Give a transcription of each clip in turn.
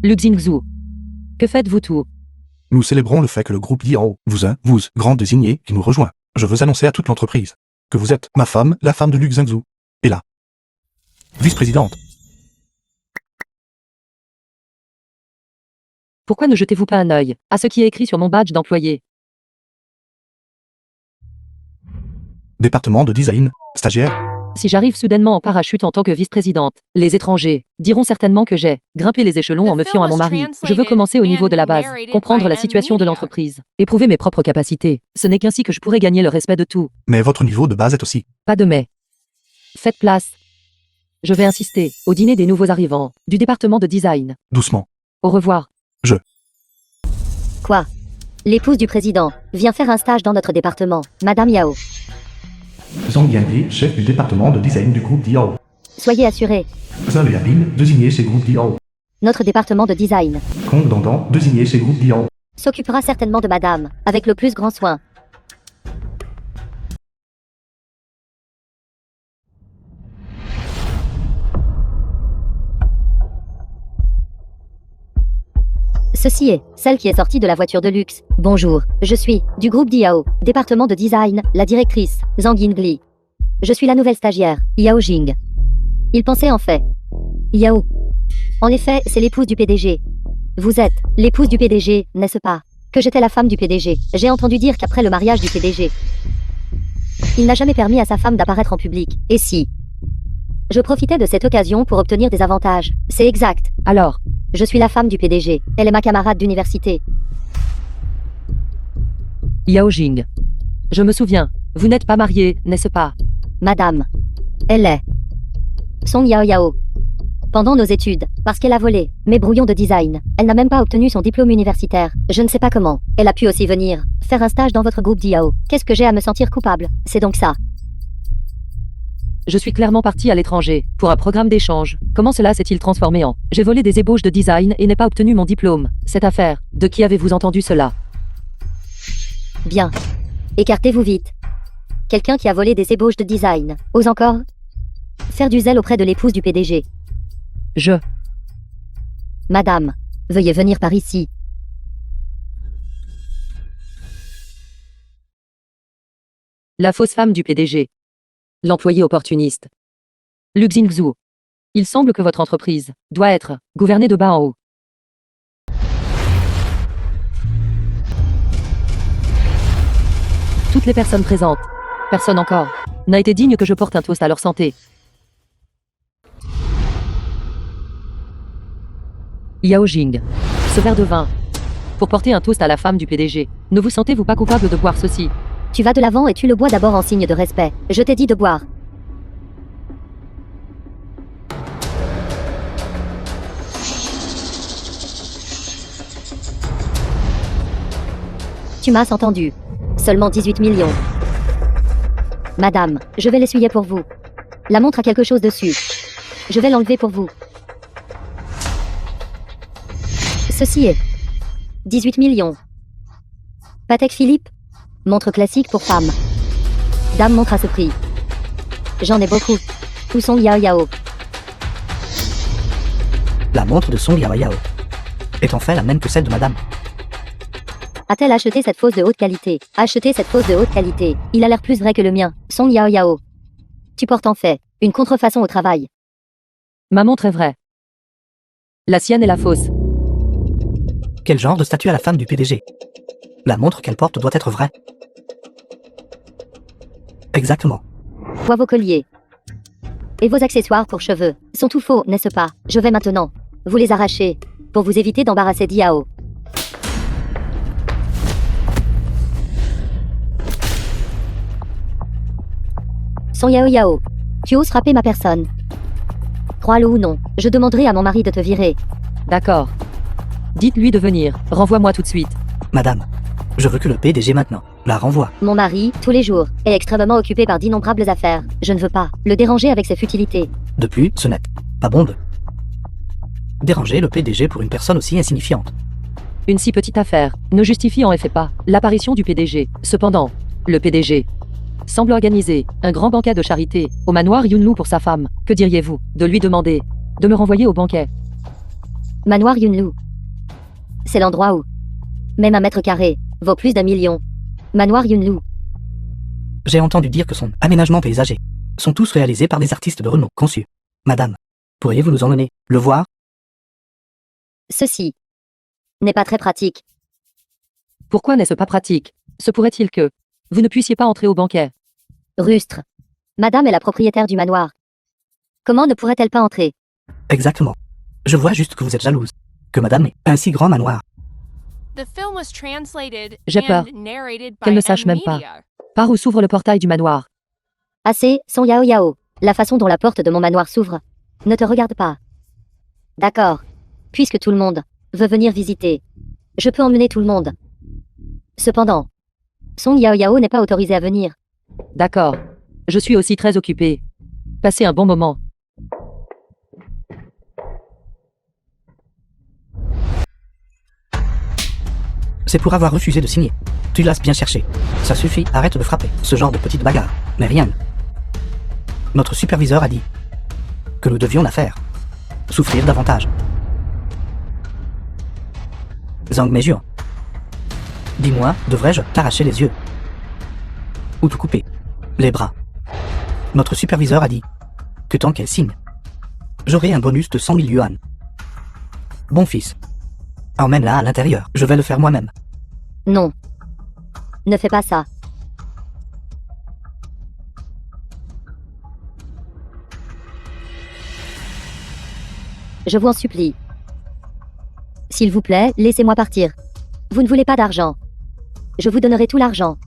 Luxingzhu. Que faites-vous tout? Nous célébrons le fait que le groupe Diao vous, grand désigné, qui nous rejoint. Je veux annoncer à toute l'entreprise que vous êtes ma femme, la femme de Luxingzhu, et la vice-présidente. Pourquoi ne jetez-vous pas un œil à ce qui est écrit sur mon badge d'employé? Département de design, stagiaire. Si j'arrive soudainement en parachute en tant que vice-présidente, les étrangers diront certainement que j'ai grimpé les échelons en me fiant à mon mari. Je veux commencer au niveau de la base, comprendre la situation de l'entreprise, éprouver mes propres capacités. Ce n'est qu'ainsi que je pourrai gagner le respect de tout. Mais votre niveau de base est aussi. Pas de mais. Faites place. Je vais insister au dîner des nouveaux arrivants du département de design. Doucement. Au revoir. Quoi? L'épouse du président vient faire un stage dans notre département, Madame Yao. Zhang Yanli, chef du département de design du groupe Diao. Soyez assurés, Zhang Liabin, désigné chez groupe Diao. notre département de design Kong Dandan, désigné chez groupe Diao. s'occupera certainement de Madame, avec le plus grand soin. Ceci est celle qui est sortie de la voiture de luxe. Bonjour, je suis du groupe Diao, département de design, la directrice, Zhang Yingli. Je suis la nouvelle stagiaire, Yao Jing. Il pensait en fait. Yao. En effet, c'est l'épouse du PDG. Vous êtes l'épouse du PDG, n'est-ce pas? Que j'étais la femme du PDG. J'ai entendu dire qu'après le mariage du PDG, il n'a jamais permis à sa femme d'apparaître en public. Et si je profitais de cette occasion pour obtenir des avantages? C'est exact. Alors, Je suis la femme du PDG. Elle est ma camarade d'université. Yao Jing. Je me souviens, vous n'êtes pas marié, n'est-ce pas? Madame. Elle est Song Yao Yao. Pendant nos études, parce qu'elle a volé mes brouillons de design, elle n'a même pas obtenu son diplôme universitaire. Je ne sais pas comment. Elle a pu aussi venir faire un stage dans votre groupe Diao. Qu'est-ce que j'ai à me sentir coupable? C'est donc ça. Je suis clairement parti à l'étranger, pour un programme d'échange. Comment cela s'est-il transformé en j'ai volé des ébauches de design et n'ai pas obtenu mon diplôme? Cette affaire, de qui avez-vous entendu cela? Bien. Écartez-vous vite. Quelqu'un qui a volé des ébauches de design. Ose encore faire du zèle auprès de l'épouse du PDG. Madame, veuillez venir par ici. La fausse femme du PDG. L'employé opportuniste. Luxingzhu. Il semble que votre entreprise doit être gouvernée de bas en haut. Toutes les personnes présentes, personne encore, n'a été digne que je porte un toast à leur santé. Yao Jing. Ce verre de vin. Pour porter un toast à la femme du PDG. Ne vous sentez-vous pas coupable de boire ceci? Tu vas de l'avant et tu le bois d'abord en signe de respect. Je t'ai dit de boire. Tu m'as entendu. Seulement 18 millions. Madame, je vais l'essuyer pour vous. La montre a quelque chose dessus. Je vais l'enlever pour vous. Ceci est 18 millions. Patek Philippe. Montre classique pour femme. Dame montre à ce prix. J'en ai beaucoup. Où sont Yao Yao? La montre de Song Yao Yao est en fait la même que celle de madame. A-t-elle acheté cette fausse de haute qualité? Acheté cette fausse de haute qualité. Il a l'air plus vrai que le mien. Song Yao Yao. Tu portes en fait une contrefaçon au travail. Ma montre est vraie. La sienne est la fausse. Quel genre de statut a la femme du PDG? La montre qu'elle porte doit être vraie. Exactement. Vois vos colliers. Et vos accessoires pour cheveux sont tout faux, n'est-ce pas? Je vais maintenant vous les arracher pour vous éviter d'embarrasser Diao. Son Yao Yao. Tu oses frapper ma personne. Crois-le ou non, je demanderai à mon mari de te virer. D'accord. Dites-lui de venir. Renvoie-moi tout de suite. Madame, je veux que le PDG maintenant la renvoie. Mon mari, tous les jours, est extrêmement occupé par d'innombrables affaires. Je ne veux pas le déranger avec ses futilités. De plus, ce n'est pas bon de déranger le PDG pour une personne aussi insignifiante. Une si petite affaire ne justifie en effet pas l'apparition du PDG. Cependant, le PDG semble organiser un grand banquet de charité au manoir Yunlu pour sa femme. Que diriez-vous de lui demander de me renvoyer au banquet? Manoir Yunlu. C'est l'endroit où, même un mètre carré, vaut plus d'1 million. Manoir Yunlu. J'ai entendu dire que son aménagement paysager sont tous réalisés par des artistes de renom conçus. Madame, pourriez-vous nous emmener le voir? Ceci n'est pas très pratique. Pourquoi n'est-ce pas pratique? Se pourrait-il que vous ne puissiez pas entrer au banquet? Rustre. Madame est la propriétaire du manoir. Comment ne pourrait-elle pas entrer? Exactement. Je vois juste que vous êtes jalouse. Que madame ait un si grand manoir. J'ai peur qu'elle ne sache même pas par où s'ouvre le portail du manoir. Assez, son Yao Yao. La façon dont la porte de mon manoir s'ouvre ne te regarde pas. D'accord. Puisque tout le monde veut venir visiter, je peux emmener tout le monde. Cependant, Song Yao Yao n'est pas autorisé à venir. D'accord. Je suis aussi très occupée. Passez un bon moment. C'est pour avoir refusé de signer. Tu l'as bien cherché. Ça suffit, arrête de frapper. Ce genre de petite bagarre. Mais rien. Notre superviseur a dit que nous devions la faire. Souffrir davantage. Zhang Meijun. Dis-moi, devrais-je t'arracher les yeux? Ou te couper les bras? Notre superviseur a dit que tant qu'elle signe, j'aurai un bonus de 100 000 yuan. Bon fils. Emmène-la à l'intérieur. Je vais le faire moi-même. Non. Ne fais pas ça. Je vous en supplie. S'il vous plaît, laissez-moi partir. Vous ne voulez pas d'argent. Je vous donnerai tout l'argent.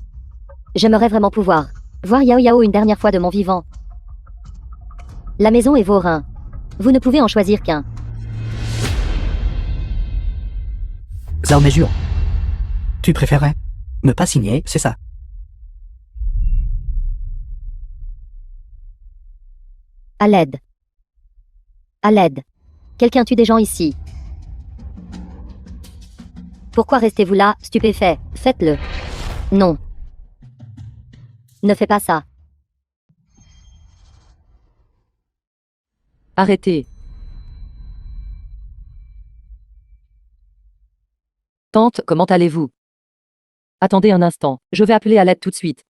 J'aimerais vraiment pouvoir voir Yao Yao une dernière fois de mon vivant. La maison est vos reins. Vous ne pouvez en choisir qu'un. Zhao Meijun. Tu préférerais ne pas signer, c'est ça? À l'aide. À l'aide. Quelqu'un tue des gens ici. Pourquoi restez-vous là, stupéfait? Faites-le. Non. Ne fais pas ça. Arrêtez. Tante, comment allez-vous? Attendez un instant, je vais appeler à l'aide tout de suite.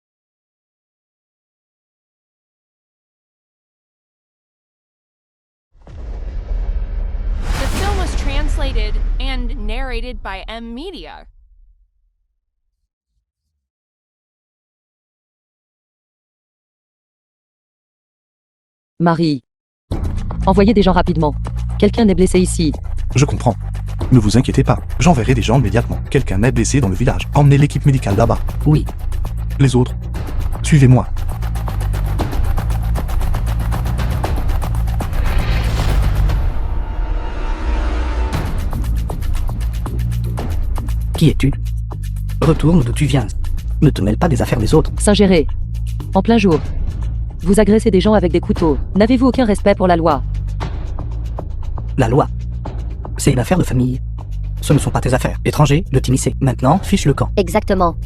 The film was translated and narrated by M Media. Marie. Envoyez des gens rapidement. Quelqu'un est blessé ici. Je comprends. Ne vous inquiétez pas, j'enverrai des gens immédiatement. Quelqu'un est blessé dans le village. Emmenez l'équipe médicale là-bas. Oui. Les autres, suivez-moi. Qui es-tu? Retourne d'où tu viens. Ne te mêle pas des affaires des autres. S'ingérer. En plein jour. Vous agressez des gens avec des couteaux. N'avez-vous aucun respect pour la loi? La loi. C'est une affaire de famille. Ce ne sont pas tes affaires. Étranger, de t'immiscer. Maintenant, fiche le camp. Exactement.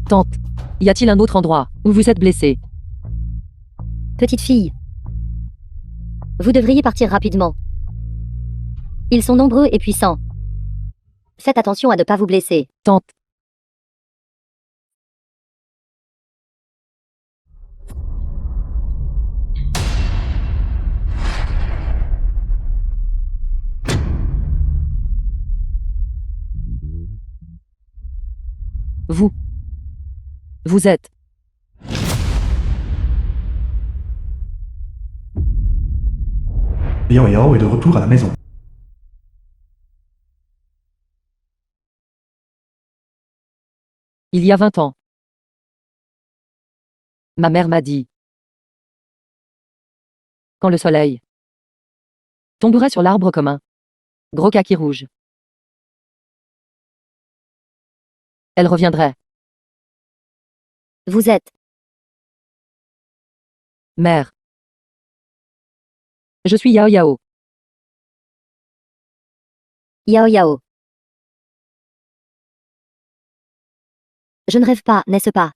Tante. Y a-t-il un autre endroit où vous êtes blessé? Petite fille. Vous devriez partir rapidement. Ils sont nombreux et puissants. Faites attention à ne pas vous blesser. Tante. Vous êtes. Yao Yao est de retour à la maison. Il y a 20 ans. Ma mère m'a dit. Quand le soleil tomberait sur l'arbre comme un gros kaki rouge, elle reviendrait. Vous êtes. Mère. Je suis Yao Yao. Yao Yao. Je ne rêve pas, n'est-ce pas?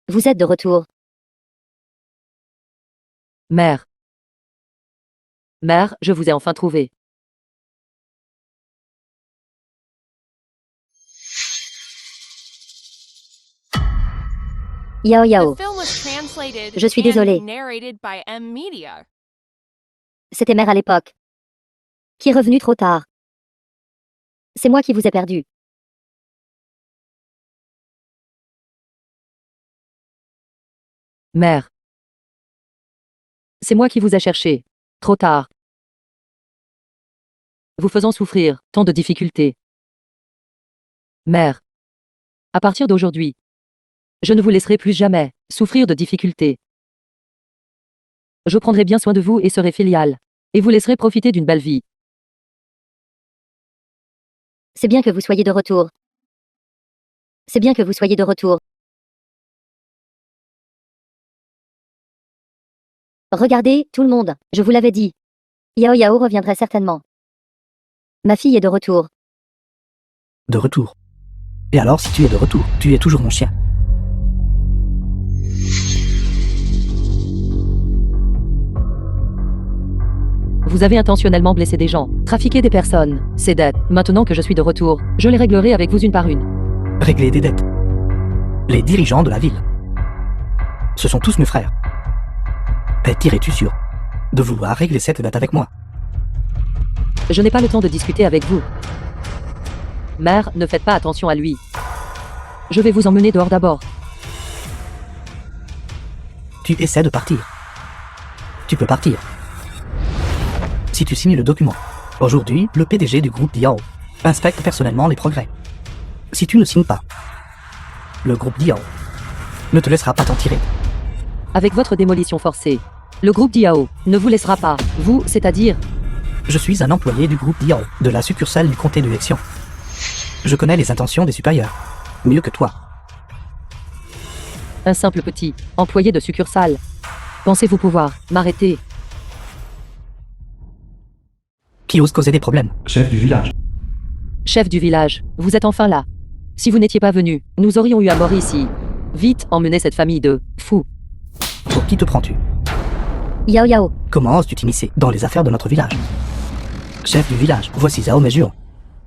Vous êtes de retour. Mère. Mère, je vous ai enfin trouvé. Yao The Yao. film was translated Je suis désolée. and narrated by M Media. C'était mère à l'époque. Qui est revenu trop tard. C'est moi qui vous ai perdu. Mère. C'est moi qui vous ai cherché. Trop tard. Vous faisant souffrir, tant de difficultés. Mère. À partir d'aujourd'hui, je ne vous laisserai plus jamais souffrir de difficultés. Je prendrai bien soin de vous et serai filiale. Et vous laisserai profiter d'une belle vie. C'est bien que vous soyez de retour. C'est bien que vous soyez de retour. Regardez, tout le monde, je vous l'avais dit. Yao Yao reviendrait certainement. Ma fille est de retour. De retour. Et alors, si tu es de retour, tu es toujours mon chien. Vous avez intentionnellement blessé des gens, trafiqué des personnes, ces dettes. Maintenant que je suis de retour, je les réglerai avec vous une par une. Régler des dettes. Les dirigeants de la ville. Ce sont tous mes frères. Es-tu sûr de vouloir régler cette dette avec moi? Je n'ai pas le temps de discuter avec vous. Mère, ne faites pas attention à lui. Je vais vous emmener dehors d'abord. Tu essaies de partir. Tu peux partir. Si tu signes le document. Aujourd'hui, le PDG du groupe Diao inspecte personnellement les progrès. Si tu ne signes pas, le groupe Diao ne te laissera pas t'en tirer. Avec votre démolition forcée, le groupe Diao ne vous laissera pas, vous, c'est-à-dire, Je suis un employé du groupe Diao, de la succursale du comté de Lexion. Je connais les intentions des supérieurs. Mieux que toi. un simple petit employé de succursale. Pensez-vous pouvoir m'arrêter? Qui ose causer des problèmes? Chef du village. Chef du village, vous êtes enfin là. Si vous n'étiez pas venu, nous aurions eu à mort ici. Vite, emmenez cette famille de fous. Pour qui te prends-tu? Yao Yao. Comment oses-tu t'immiscer dans les affaires de notre village? Chef du village, voici Zhao Mesure.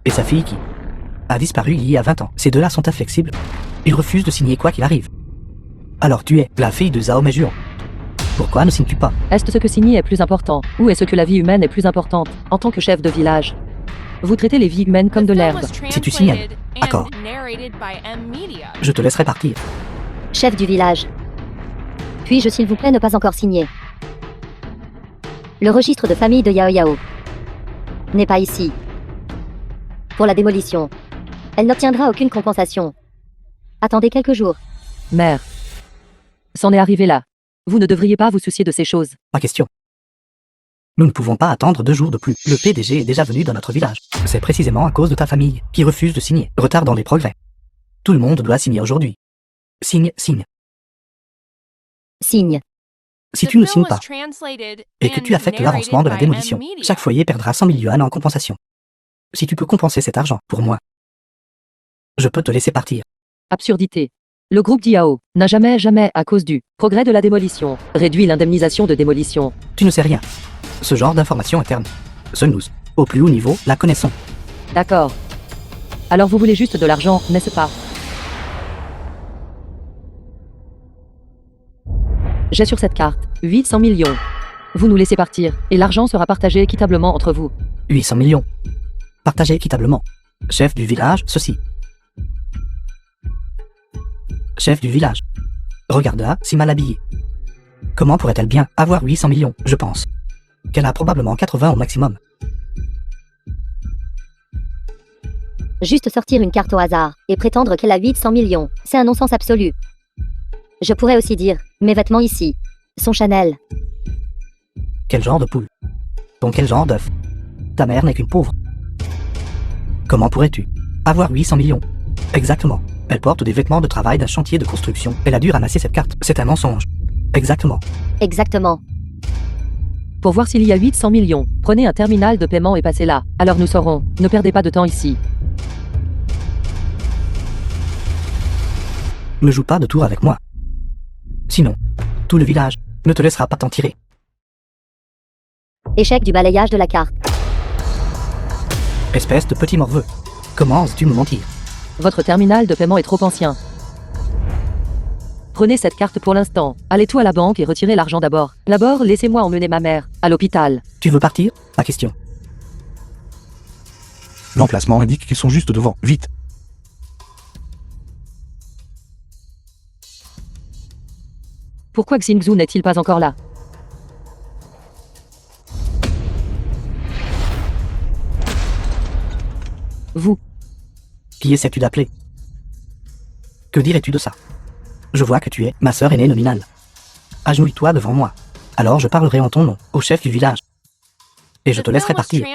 Et sa fille qui a disparu il y a 20 ans. Ces deux-là sont inflexibles. Ils refusent de signer quoi qu'il arrive. Alors tu es la fille de Zhao Mesure. Pourquoi ne signes-tu pas? Est-ce ce que signer est plus important, ou est-ce que la vie humaine est plus importante, en tant que chef de village? Vous traitez les vies humaines comme The de film l'herbe. was Si tu signales, translated d'accord. and narrated by M Media. Je te laisserai partir. Chef du village. Puis-je s'il vous plaît ne pas encore signer? Le registre de famille de Yao Yao n'est pas ici. Pour la démolition, elle n'obtiendra aucune compensation. Attendez quelques jours. Mère. C'en est arrivé là. Vous ne devriez pas vous soucier de ces choses. Pas question. Nous ne pouvons pas attendre 2 jours de plus. Le PDG est déjà venu dans notre village. C'est précisément à cause de ta famille, qui refuse de signer. Retard dans les progrès. Tout le monde doit signer aujourd'hui. Signe, signe. Signe. Si The tu ne film signes was pas, translated et que tu and affectes l'avancement de la narrated by démolition, M Media. chaque foyer perdra 100 000 yuan en compensation. Si tu peux compenser cet argent pour moi, je peux te laisser partir. Absurdité. Le groupe Diao n'a jamais, à cause du progrès de la démolition, réduit l'indemnisation de démolition. Tu ne sais rien. Ce genre d'information interne. Seuls nous, au plus haut niveau, la connaissons. D'accord. Alors vous voulez juste de l'argent, n'est-ce pas? J'ai sur cette carte 800 millions. Vous nous laissez partir, et l'argent sera partagé équitablement entre vous. 800 millions. Partagés équitablement. Chef du village, ceci. Chef du village. Regarde-la, si mal habillée. Comment pourrait-elle bien avoir 800 millions, je pense qu'elle a probablement 80 au maximum. Juste sortir une carte au hasard et prétendre qu'elle a 800 millions, c'est un non-sens absolu. Je pourrais aussi dire, mes vêtements ici sont Chanel. Quel genre de poule? Donc quel genre d'œuf? Ta mère n'est qu'une pauvre. Comment pourrais-tu avoir 800 millions? Exactement. Elle porte des vêtements de travail d'un chantier de construction. Elle a dû ramasser cette carte. C'est un mensonge. Exactement. Exactement. Pour voir s'il y a 800 millions, prenez un terminal de paiement et passez là. Alors nous saurons. Ne perdez pas de temps ici. Ne joue pas de tour avec moi. Sinon, tout le village ne te laissera pas t'en tirer. Échec du balayage de la carte. Espèce de petit morveux. Comment oses-tu me mentir? Votre terminal de paiement est trop ancien. Prenez cette carte pour l'instant. Allez tout à la banque et retirez l'argent d'abord. D'abord, laissez-moi emmener ma mère à l'hôpital. Tu veux partir? Ma question. L'emplacement indique qu'ils sont juste devant. Vite. Pourquoi Xingzhu n'est-il pas encore là? Vous, Qui essaies-tu d'appeler? Que dirais-tu de ça? Je vois que tu es ma sœur aînée nominale. Agenouille-toi devant moi. Alors je parlerai en ton nom, au chef du village. Et je te laisserai partir.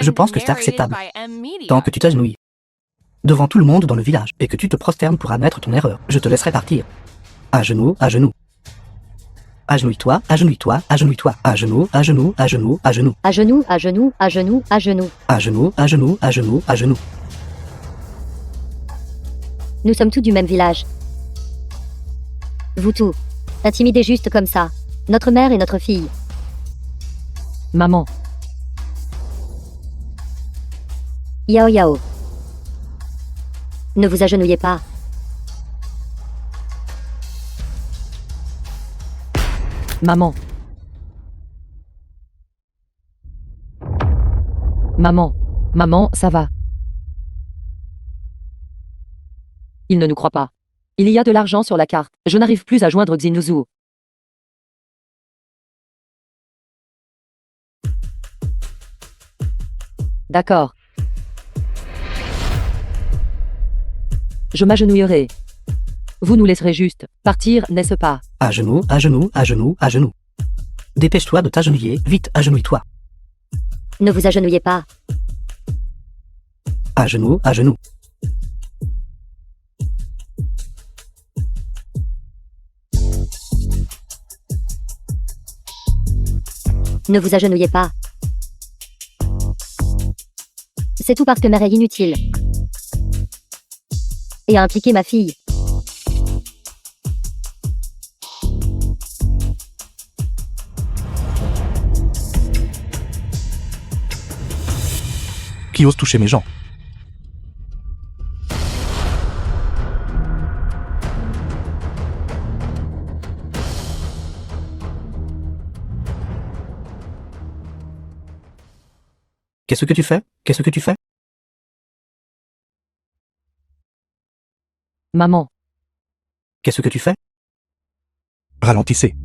Je pense que c'est acceptable. Tant que tu t'agenouilles devant tout le monde dans le village et que tu te prosternes pour admettre ton erreur, je te laisserai partir. À genoux, à genoux. Agenouille-toi, agenouille-toi, agenouille-toi. À genoux, à genoux, à genoux, à genoux. À genoux, à genoux, à genoux, à genoux. À genoux, à genoux, à genoux, à genoux. Nous sommes tous du même village. Vous tous. Intimidés juste comme ça. Notre mère et notre fille. maman, Yao Yao. Ne vous agenouillez pas. maman. Maman, ça va. Il ne nous croit pas. Il y a de l'argent sur la carte. Je n'arrive plus à joindre Xingzhu. D'accord. Je m'agenouillerai. Vous nous laisserez juste partir, n'est-ce pas? À genoux, à genoux, à genoux, à genoux. Dépêche-toi de t'agenouiller, vite, agenouille-toi. Ne vous agenouillez pas. À genoux, à genoux. Ne vous agenouillez pas. C'est tout parce que mère est inutile. Et a impliqué ma fille. Qui ose toucher mes gens? Qu'est-ce que tu fais? Qu'est-ce que tu fais? Maman, Qu'est-ce que tu fais? Ralentissez.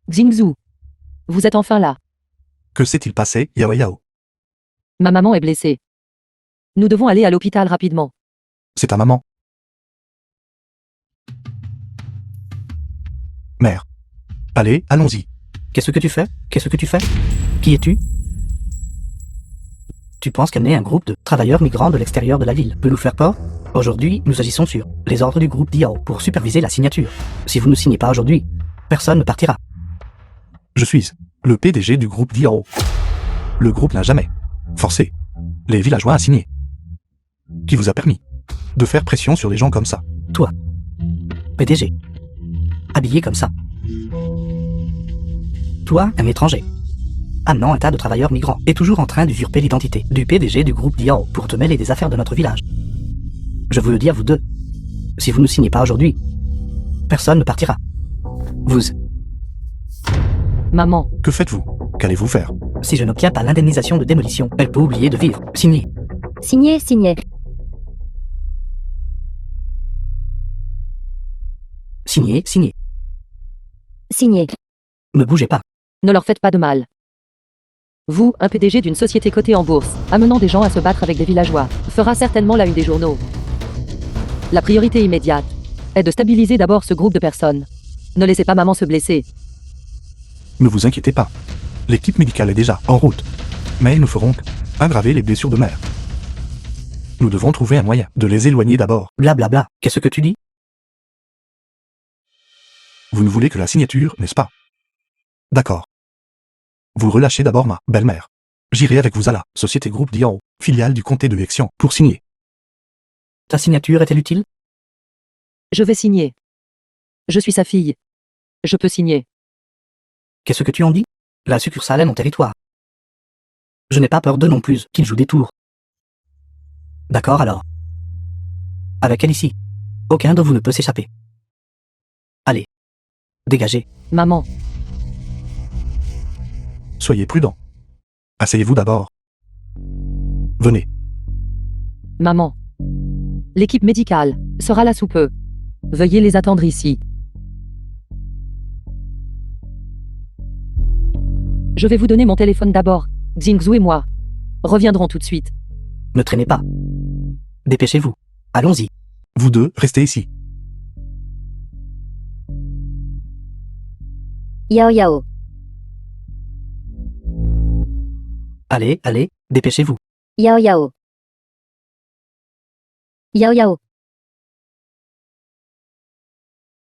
Xingzhu. Vous êtes enfin là. Que s'est-il passé, Yao Yao? Ma maman est blessée. Nous devons aller à l'hôpital rapidement. C'est ta maman. Mère. Allez, allons-y. Qu'est-ce que tu fais? Qu'est-ce que tu fais? Qui es-tu? Tu penses qu'amener un groupe de travailleurs migrants de l'extérieur de la ville peut nous faire peur? Aujourd'hui, nous agissons sur les ordres du groupe Diao pour superviser la signature. Si vous ne signez pas aujourd'hui, personne ne partira. Je suis le PDG du groupe Diao. Le groupe n'a jamais forcé les villageois à signer. Qui vous a permis de faire pression sur les gens comme ça? Toi, PDG, habillé comme ça. Toi, un étranger, amenant un tas de travailleurs migrants et toujours en train d'usurper l'identité du PDG du groupe Diao pour te mêler des affaires de notre village. Je vous le dis à vous deux, si vous ne signez pas aujourd'hui, personne ne partira. Vous, Maman, Que faites-vous? Qu'allez-vous faire? si je n'obtiens pas l'indemnisation de démolition, elle peut oublier de vivre. Signez. Signez, signez. Signez, signez. Signez. Ne bougez pas. ne leur faites pas de mal. Vous, un PDG d'une société cotée en bourse, amenant des gens à se battre avec des villageois, fera certainement la une des journaux. La priorité immédiate est de stabiliser d'abord ce groupe de personnes. Ne laissez pas maman se blesser. Ne vous inquiétez pas. L'équipe médicale est déjà en route. Mais ils ne feront qu'aggraver les blessures de mère. Nous devons trouver un moyen de les éloigner d'abord. Blablabla. Qu'est-ce que tu dis? Vous ne voulez que la signature, n'est-ce pas? D'accord. Vous relâchez d'abord ma belle-mère. J'irai avec vous à la Société Groupe Diao, filiale du comté de Vexian, pour signer. Ta signature est-elle utile? Je vais signer. Je suis sa fille. Je peux signer. Qu'est-ce que tu en dis? La succursale est mon territoire. Je n'ai pas peur d'eux non plus, qu'ils jouent des tours. D'accord alors. Avec elle ici. Aucun de vous ne peut s'échapper. Allez. Dégagez. Maman, Soyez prudent. Asseyez-vous d'abord. Venez. maman. L'équipe médicale sera là sous peu. Veuillez les attendre ici. Je vais vous donner mon téléphone d'abord. Xingzhu et moi reviendrons tout de suite. Ne traînez pas. Dépêchez-vous. Allons-y. Vous deux, restez ici. Yao Yao. Allez, allez, dépêchez-vous. Yao Yao. Yao Yao.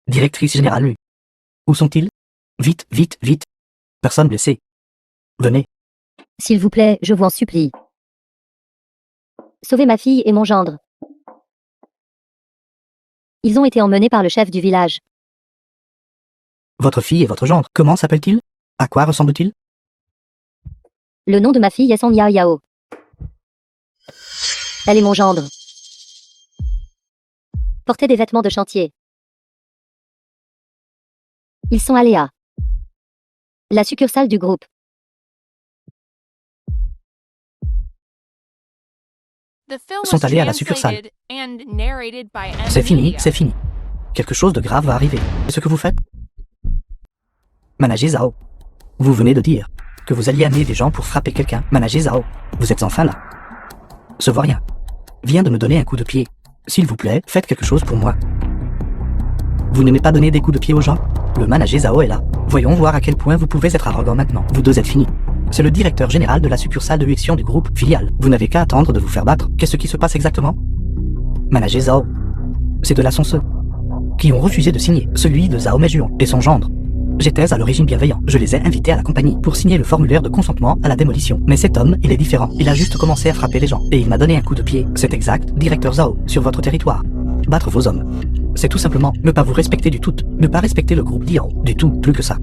Directrice générale Lu. Où sont-ils? Vite, vite, vite. Personne blessé. Venez. S'il vous plaît, je vous en supplie. Sauvez ma fille et mon gendre. Ils ont été emmenés par le chef du village. Votre fille et votre gendre, comment s'appelle-t-il? À quoi ressemble-t-il? Le nom de ma fille est Song Yao Yao. Elle est mon gendre. Portez des vêtements de chantier. Ils sont allés à la succursale du groupe. The film was Sont allés à la succursale. translated and narrated by M. C'est fini, Media. c'est fini. Quelque chose de grave va arriver. C'est ce que vous faites? Manager Zhao. Vous venez de dire que vous alliez amener des gens pour frapper quelqu'un. Manager Zhao. Vous êtes enfin là. Se voit rien. Vient de me donner un coup de pied. S'il vous plaît, faites quelque chose pour moi. Vous n'aimez pas donner des coups de pied aux gens? Le manager Zhao est là. Voyons voir à quel point vous pouvez être arrogant maintenant. Vous deux êtes finis. C'est le directeur général de la succursale de Luxion du groupe filial. Vous n'avez qu'à attendre de vous faire battre. Qu'est-ce qui se passe exactement? Manager Zhao. C'est de là sont ceux qui ont refusé de signer. Celui de Zhao Meijuan et son gendre. J'étais à l'origine bienveillant. Je les ai invités à la compagnie pour signer le formulaire de consentement à la démolition. Mais cet homme, il est différent. Il a juste commencé à frapper les gens. Et il m'a donné un coup de pied. C'est exact, directeur Zhao, sur votre territoire. Battre vos hommes. C'est tout simplement ne pas vous respecter du tout. Ne pas respecter le groupe Diao. Du tout, plus que ça.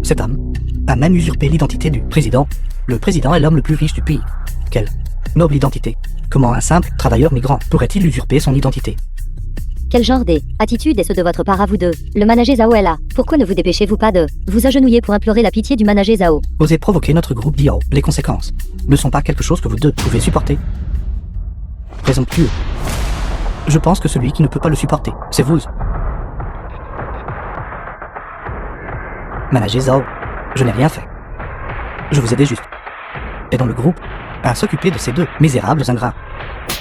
Cet homme a même usurpé l'identité du président. Le président est l'homme le plus riche du pays. Quelle noble identité. Comment un simple travailleur migrant pourrait-il usurper son identité? Quel genre d'attitude est ce de votre part à vous deux? Le manager Zhao est là. Pourquoi ne vous dépêchez-vous pas de vous agenouiller pour implorer la pitié du manager Zhao? Osez provoquer notre groupe Diao. Les conséquences ne sont pas quelque chose que vous deux pouvez supporter. Présomptueux. Je pense que celui qui ne peut pas le supporter, c'est vous. Manager Zhao, je n'ai rien fait. Je vous aidais juste. Et dans le groupe, à s'occuper de ces deux misérables ingrats.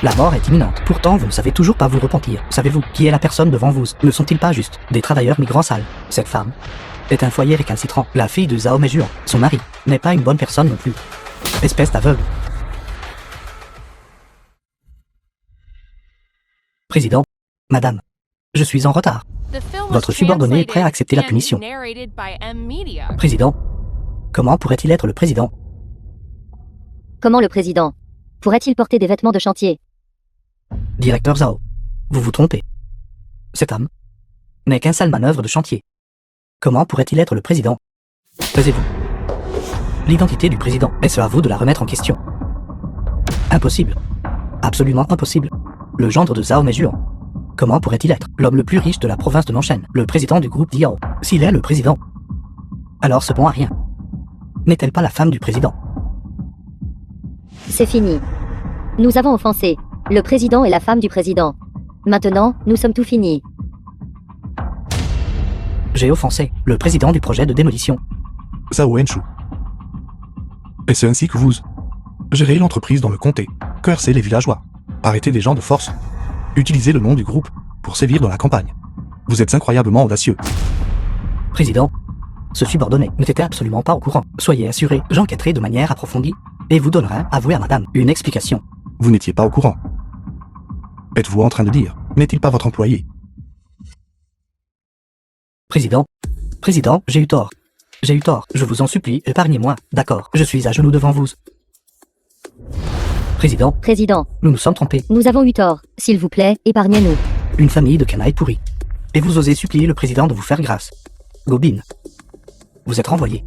La mort est imminente. Pourtant, vous ne savez toujours pas vous repentir. Savez-vous qui est la personne devant vous? Ne sont-ils pas juste des travailleurs migrants sales? Cette femme est un foyer récalcitrant. La fille de Zhao Meijuan, son mari, n'est pas une bonne personne non plus. Espèce d'aveugle. Président, madame, je suis en retard. The film was Votre subordonné est prêt à accepter la translated punition. and narrated by M. Media. Président, comment pourrait-il être le président? Comment le président pourrait-il porter des vêtements de chantier? Directeur Zhao, vous vous trompez. Cet homme n'est qu'un sale manœuvre de chantier. Comment pourrait-il être le président? Taisez-vous. L'identité du président, est-ce à vous de la remettre en question? Impossible. Absolument impossible. Le gendre de Zhao Meijuan. Comment pourrait-il être l'homme le plus riche de la province de Nanshan, le président du groupe Diao? S'il est le président, alors ce bon à rien. N'est-elle pas la femme du président? C'est fini. Nous avons offensé le président et la femme du président. Maintenant, nous sommes tout finis. J'ai offensé le président du projet de démolition. Zhao Henshu. Et c'est ainsi que vous gérez l'entreprise dans le comté, coercez les villageois, arrêtez des gens de force, utilisez le nom du groupe pour sévir dans la campagne. Vous êtes incroyablement audacieux. Président, ce subordonné n'était absolument pas au courant. Soyez assuré, j'enquêterai de manière approfondie et vous donnerai, avouez à madame, une explication. Vous n'étiez pas au courant. Êtes-vous en train de dire, n'est-il pas votre employé? Président, j'ai eu tort. J'ai eu tort, je vous en supplie, épargnez-moi, d'accord, je suis à genoux devant vous. Président, Président, nous nous sommes trompés. nous avons eu tort. S'il vous plaît, épargnez-nous. Une famille de canailles pourries. Et vous osez supplier le président de vous faire grâce. Gobine. Vous êtes renvoyé.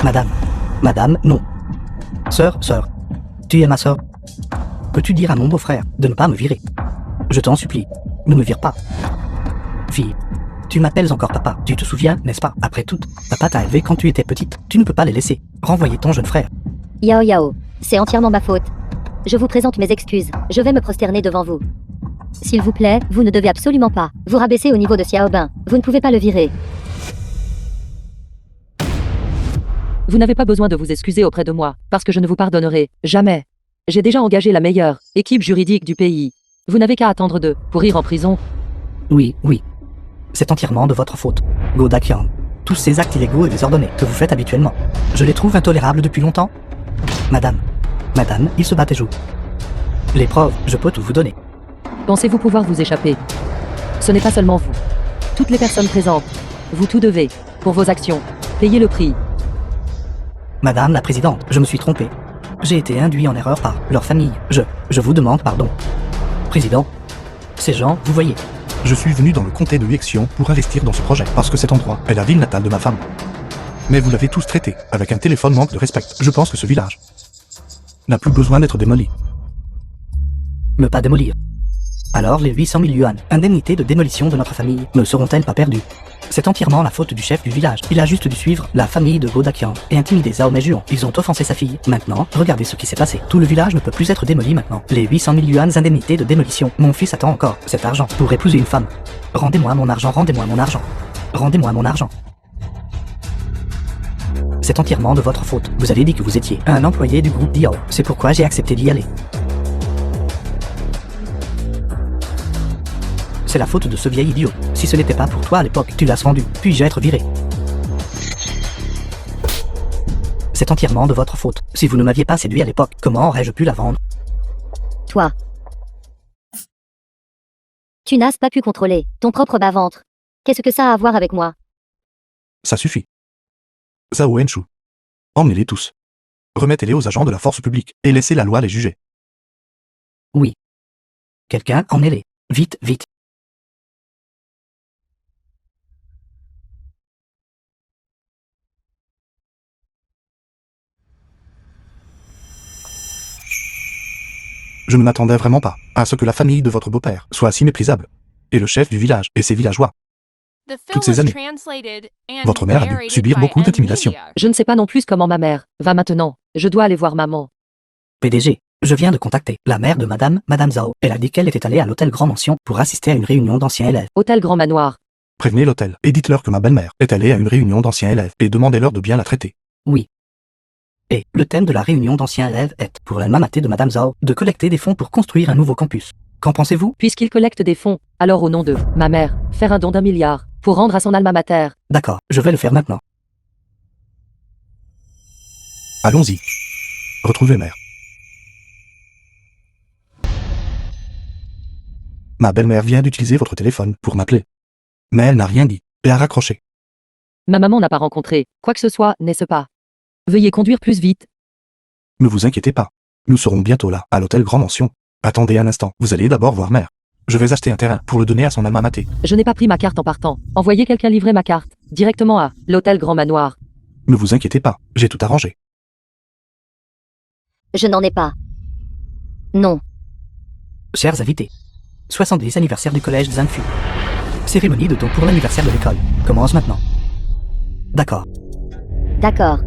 Madame, non. Sœur, tu es ma sœur. Peux-tu dire à mon beau-frère de ne pas me virer? Je t'en supplie, ne me vire pas. Fille, tu m'appelles encore papa, tu te souviens, n'est-ce pas? Après tout, papa t'a élevé quand tu étais petite, tu ne peux pas les laisser. Renvoyer ton jeune frère. Yao, c'est entièrement ma faute. Je vous présente mes excuses, je vais me prosterner devant vous. S'il vous plaît, vous ne devez absolument pas vous rabaisser au niveau de Xiaobin, vous ne pouvez pas le virer. Vous n'avez pas besoin de vous excuser auprès de moi, parce que je ne vous pardonnerai jamais. J'ai déjà engagé la meilleure équipe juridique du pays. Vous n'avez qu'à attendre de pourrir en prison. Oui. C'est entièrement de votre faute. Go Dakian. Tous ces actes illégaux et désordonnés que vous faites habituellement. Je les trouve intolérables depuis longtemps. Madame, il se bat et joue. Les preuves, je peux tout vous donner. Pensez-vous pouvoir vous échapper? Ce n'est pas seulement vous. Toutes les personnes présentes. Vous tout devez, pour vos actions, payer le prix. Madame la présidente, je me suis trompé. J'ai été induit en erreur par leur famille. Je vous demande pardon. Président, ces gens, vous voyez. Je suis venu dans le comté de Huexiong pour investir dans ce projet, parce que cet endroit est la ville natale de ma femme. Mais vous l'avez tous traité, avec un téléphone manque de respect. Je pense que ce village n'a plus besoin d'être démoli. Me pas démolir. Alors les 800 000 yuan, indemnité de démolition de notre famille, ne seront-elles pas perdues? C'est entièrement la faute du chef du village. Il a juste dû suivre la famille de Godakian et intimider Zhao Meijuan. Ils ont offensé sa fille. Maintenant, regardez ce qui s'est passé. Tout le village ne peut plus être démoli maintenant. Les 800 000 yuan indemnité de démolition. Mon fils attend encore cet argent pour épouser une femme. Rendez-moi mon argent, rendez-moi mon argent. Rendez-moi mon argent. C'est entièrement de votre faute. Vous avez dit que vous étiez un employé du groupe Diao. C'est pourquoi j'ai accepté d'y aller. C'est la faute de ce vieil idiot. Si ce n'était pas pour toi à l'époque, tu l'as vendu. Puis-je être viré? C'est entièrement de votre faute. Si vous ne m'aviez pas séduit à l'époque, comment aurais-je pu la vendre? Toi. Tu n'as pas pu contrôler ton propre bas-ventre. Qu'est-ce que ça a à voir avec moi? Ça suffit. Zhao Henshu. Emmenez-les tous. Remettez-les aux agents de la force publique, et laissez la loi les juger. Oui. Quelqu'un emmenez-les. Vite. Je ne m'attendais vraiment pas à ce que la famille de votre beau-père soit si méprisable. Et le chef du village et ses villageois. Toutes ces années, votre mère a dû subir beaucoup d'intimidation. Je ne sais pas non plus comment ma mère va maintenant. Je dois aller voir maman. PDG, je viens de contacter la mère de Madame Zhao. Elle a dit qu'elle était allée à l'hôtel Grand Mansion pour assister à une réunion d'anciens élèves. Hôtel Grand Manoir. Prévenez l'hôtel et dites-leur que ma belle-mère est allée à une réunion d'anciens élèves et demandez-leur de bien la traiter. Oui. Et le thème de la réunion d'anciens élèves est, pour l'alma mater de Madame Zhao, de collecter des fonds pour construire un nouveau campus. Qu'en pensez-vous? Puisqu'il collecte des fonds, alors au nom de ma mère, faire un don d'1 milliard pour rendre à son alma mater. D'accord, je vais le faire maintenant. Allons-y. Retrouvez mère. Ma belle-mère vient d'utiliser votre téléphone pour m'appeler. Mais elle n'a rien dit et a raccroché. Ma maman n'a pas rencontré quoi que ce soit, n'est-ce pas? Veuillez conduire plus vite. Ne vous inquiétez pas. Nous serons bientôt là, à l'hôtel Grand Mansion. Attendez un instant, vous allez d'abord voir mère. Je vais acheter un terrain pour le donner à son alma mater. Je n'ai pas pris ma carte en partant. Envoyez quelqu'un livrer ma carte, directement à l'hôtel Grand Manoir. Ne vous inquiétez pas, j'ai tout arrangé. Je n'en ai pas. Non. Chers invités, 70 anniversaire du collège Zhangfu. Cérémonie de don pour l'anniversaire de l'école. Commence maintenant. D'accord. D'accord.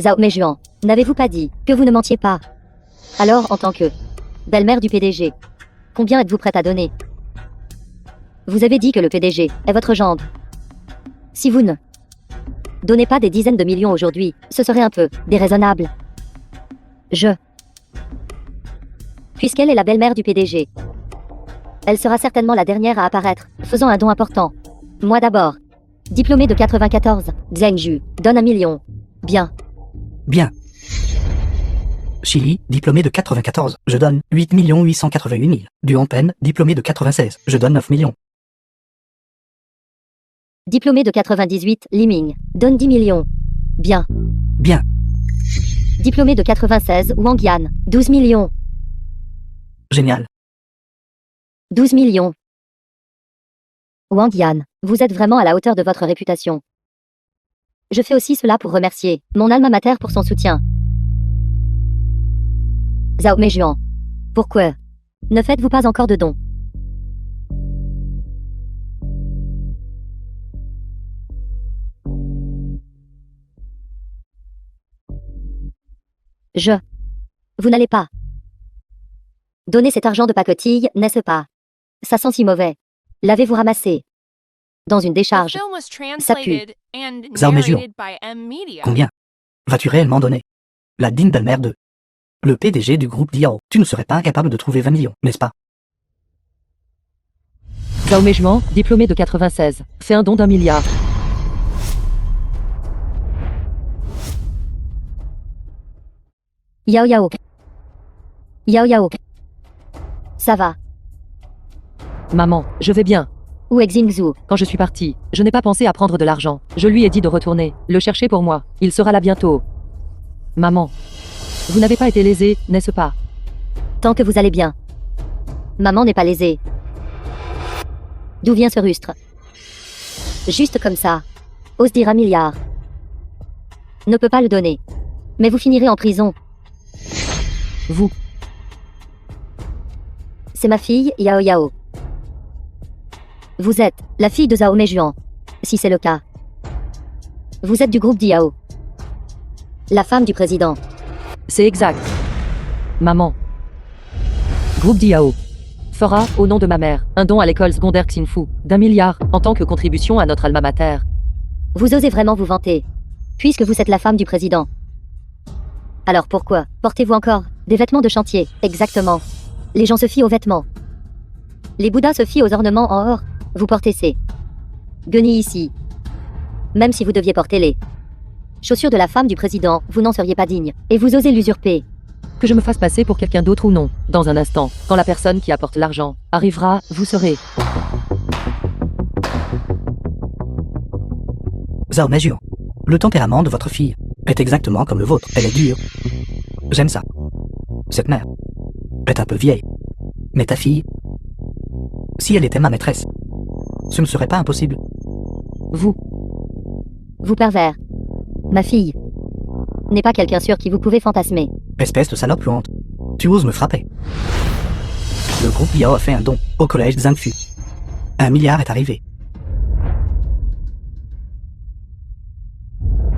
Zhao Meijuan, n'avez-vous pas dit que vous ne mentiez pas? Alors, en tant que belle-mère du PDG, combien êtes-vous prête à donner? Vous avez dit que le PDG est votre gendre. Si vous ne donnez pas des dizaines de millions aujourd'hui, ce serait un peu déraisonnable. Puisqu'elle est la belle-mère du PDG, elle sera certainement la dernière à apparaître, faisant un don important. Moi d'abord. Diplômé de 94, Zhengju, donne 1 million. Bien. Chili, diplômé de 94, je donne 8 888 000. Duhampen, diplômé de 96, je donne 9 millions. Diplômé de 98, Liming, donne 10 millions. Bien. Diplômé de 96, Wang Yan. 12 millions. Génial. 12 millions. Wang Yan, vous êtes vraiment à la hauteur de votre réputation. Je fais aussi cela pour remercier mon alma mater pour son soutien. Zhao Meijuan. Pourquoi ne faites-vous pas encore de dons? Vous n'allez pas donner cet argent de pacotille, n'est-ce pas? Ça sent si mauvais. L'avez-vous ramassé dans une The décharge? film was Ça pue. translated and Zhao Meijuan. narrated by M Media. Combien vas-tu réellement donner? La digne belle-mère de le PDG du groupe Diao. Tu ne serais pas incapable de trouver 20 millions, n'est-ce pas? Zhao Meijuan, diplômé de 96, fait un don d'1 milliard. Yao Yao. Yao Yao. Ça va. Maman, je vais bien. Où est Xingzhu? Quand je suis partie, je n'ai pas pensé à prendre de l'argent. Je lui ai dit de retourner, le chercher pour moi. Il sera là bientôt. Maman, vous n'avez pas été lésée, n'est-ce pas? Tant que vous allez bien. Maman n'est pas lésée. D'où vient ce rustre? Juste comme ça. Ose dire 1 milliard. Ne peut pas le donner. Mais vous finirez en prison. Vous, C'est ma fille, Yao Yao. Vous êtes la fille de Zhao Meijuan. Si c'est le cas. Vous êtes du groupe Diao. La femme du président. c'est exact. Maman. Groupe Diao fera, au nom de ma mère, un don à l'école secondaire Xinfu, d'1 milliard, en tant que contribution à notre alma mater. Vous osez vraiment vous vanter. Puisque vous êtes la femme du président. Alors pourquoi portez-vous encore des vêtements de chantier? Exactement. Les gens se fient aux vêtements. Les Bouddhas se fient aux ornements en or. Vous portez ces guenilles ici. Même si vous deviez porter les chaussures de la femme du président, vous n'en seriez pas digne. Et vous osez l'usurper. Que je me fasse passer pour quelqu'un d'autre ou non, dans un instant, quand la personne qui apporte l'argent arrivera, vous serez. Zhao Meijuan. Le tempérament de votre fille est exactement comme le vôtre. Elle est dure. J'aime ça. Cette mère est un peu vieille. Mais ta fille, si elle était ma maîtresse, ce ne serait pas impossible. Vous, Vous pervers. Ma fille n'est pas quelqu'un sur qui vous pouvez fantasmer. Espèce de salope honte. Tu oses me frapper. Le groupe Yao a fait un don au collège Zhangfu. 1 milliard est arrivé.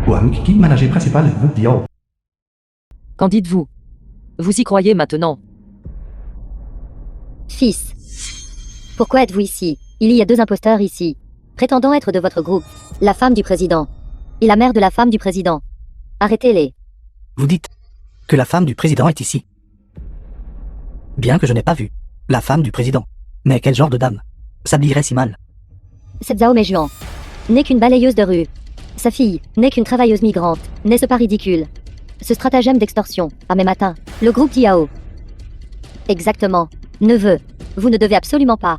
Wang Qi, manager principal du groupe Diao. qu'en dites-vous? Vous y croyez maintenant? Fils. Pourquoi êtes-vous ici? Il y a 2 imposteurs ici, prétendant être de votre groupe. La femme du président. Et la mère de la femme du président. Arrêtez-les. Vous dites que la femme du président est ici. Bien que je n'ai pas vu la femme du président. Mais quel genre de dame s'habillerait si mal? Cette Zhao Meijuan n'est qu'une balayeuse de rue. Sa fille n'est qu'une travailleuse migrante. N'est-ce pas ridicule? Ce stratagème d'extorsion, à mes matins. Le groupe Diao. Exactement. Neveu, vous ne devez absolument pas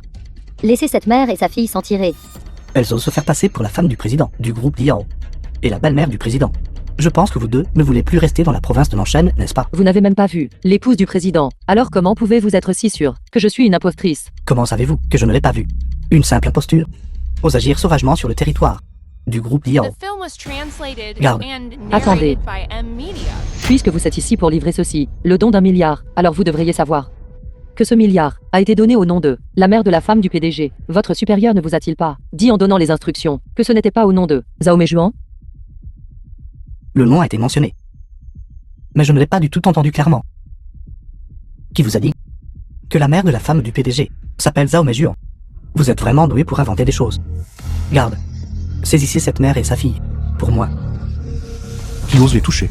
laisser cette mère et sa fille s'en tirer. Elles osent se faire passer pour la femme du président du groupe Diao et la belle-mère du président. Je pense que vous deux ne voulez plus rester dans la province de Nanshan, n'est-ce pas? Vous n'avez même pas vu l'épouse du président. Alors comment pouvez-vous être si sûr que je suis une impostrice? Comment savez-vous que je ne l'ai pas vue? Une simple imposture ose agir sauvagement sur le territoire du groupe Diao. The film was translated Garde. and Attendez. narrated by M Media. Puisque vous êtes ici pour livrer ceci, le don d'1 milliard, alors vous devriez savoir que ce milliard a été donné au nom de la mère de la femme du PDG. Votre supérieur ne vous a-t-il pas dit en donnant les instructions que ce n'était pas au nom de Zhao Meijuan? Le nom a été mentionné. Mais je ne l'ai pas du tout entendu clairement. Qui vous a dit que la mère de la femme du PDG s'appelle Zhao Meijuan? Vous êtes vraiment doué pour inventer des choses. Garde, saisissez cette mère et sa fille, pour moi. Qui ose les toucher?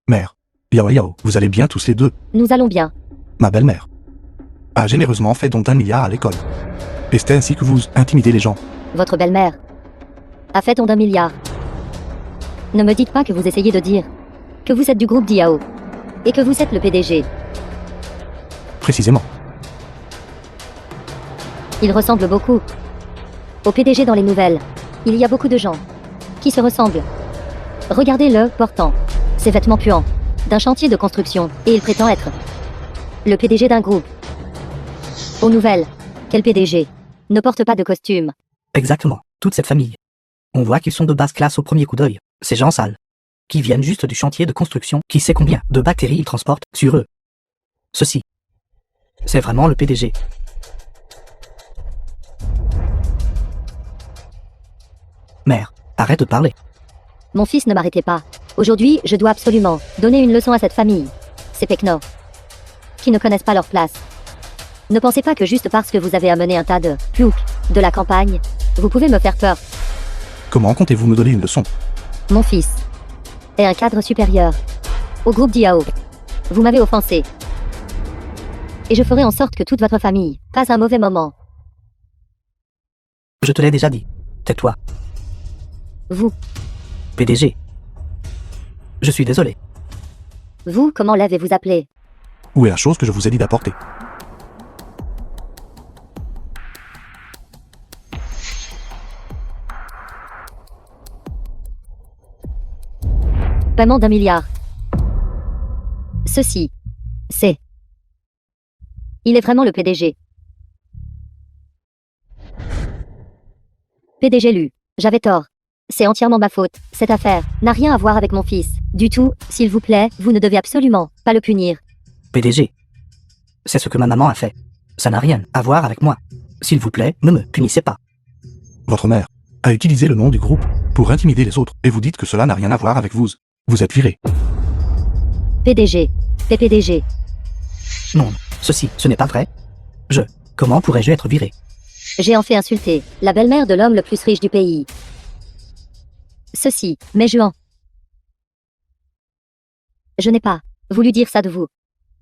Mère, Yao Yao, vous allez bien tous les deux? Nous allons bien. Ma belle-mère a généreusement fait don d'1 milliard à l'école. Et c'est ainsi que vous intimidez les gens. Votre belle-mère a fait don d'1 milliard. Ne me dites pas que vous essayez de dire que vous êtes du groupe Diao. Et que vous êtes le PDG. Précisément. Il ressemble beaucoup au PDG dans les nouvelles. Il y a beaucoup de gens qui se ressemblent. Regardez-le portant ses vêtements puants d'un chantier de construction et il prétend être le PDG d'un groupe. Aux nouvelles, quel PDG ne porte pas de costume? Exactement, toute cette famille. On voit qu'ils sont de basse classe au premier coup d'œil. Ces gens sales, qui viennent juste du chantier de construction, qui sait combien de bactéries ils transportent sur eux. Ceci, c'est vraiment le PDG. Mère, arrête de parler. Mon fils, ne m'arrêtez pas. Aujourd'hui, je dois absolument donner une leçon à cette famille. Ces Pecno, qui ne connaissent pas leur place. Ne pensez pas que juste parce que vous avez amené un tas de ploucs de la campagne, vous pouvez me faire peur. Comment comptez-vous me donner une leçon? Mon fils est un cadre supérieur au groupe d'IAO. Vous m'avez offensé. Et je ferai en sorte que toute votre famille passe un mauvais moment. Je te l'ai déjà dit. Tais-toi. Vous, PDG. Je suis désolé. vous, comment l'avez-vous appelé? Où est la chose que je vous ai dit d'apporter? Paiement d'1 milliard. Ceci, c'est... Il est vraiment le PDG. PDG lu. J'avais tort. C'est entièrement ma faute. Cette affaire n'a rien à voir avec mon fils. Du tout, s'il vous plaît, vous ne devez absolument pas le punir. PDG. C'est ce que ma maman a fait. Ça n'a rien à voir avec moi. S'il vous plaît, ne me punissez pas. Votre mère a utilisé le nom du groupe pour intimider les autres et vous dites que cela n'a rien à voir avec vous. Vous êtes viré. PDG. PPDG. Non, ce n'est pas vrai. Comment pourrais-je être viré? J'ai en fait insulté la belle-mère de l'homme le plus riche du pays. Ceci, mais je n'ai pas voulu dire ça de vous.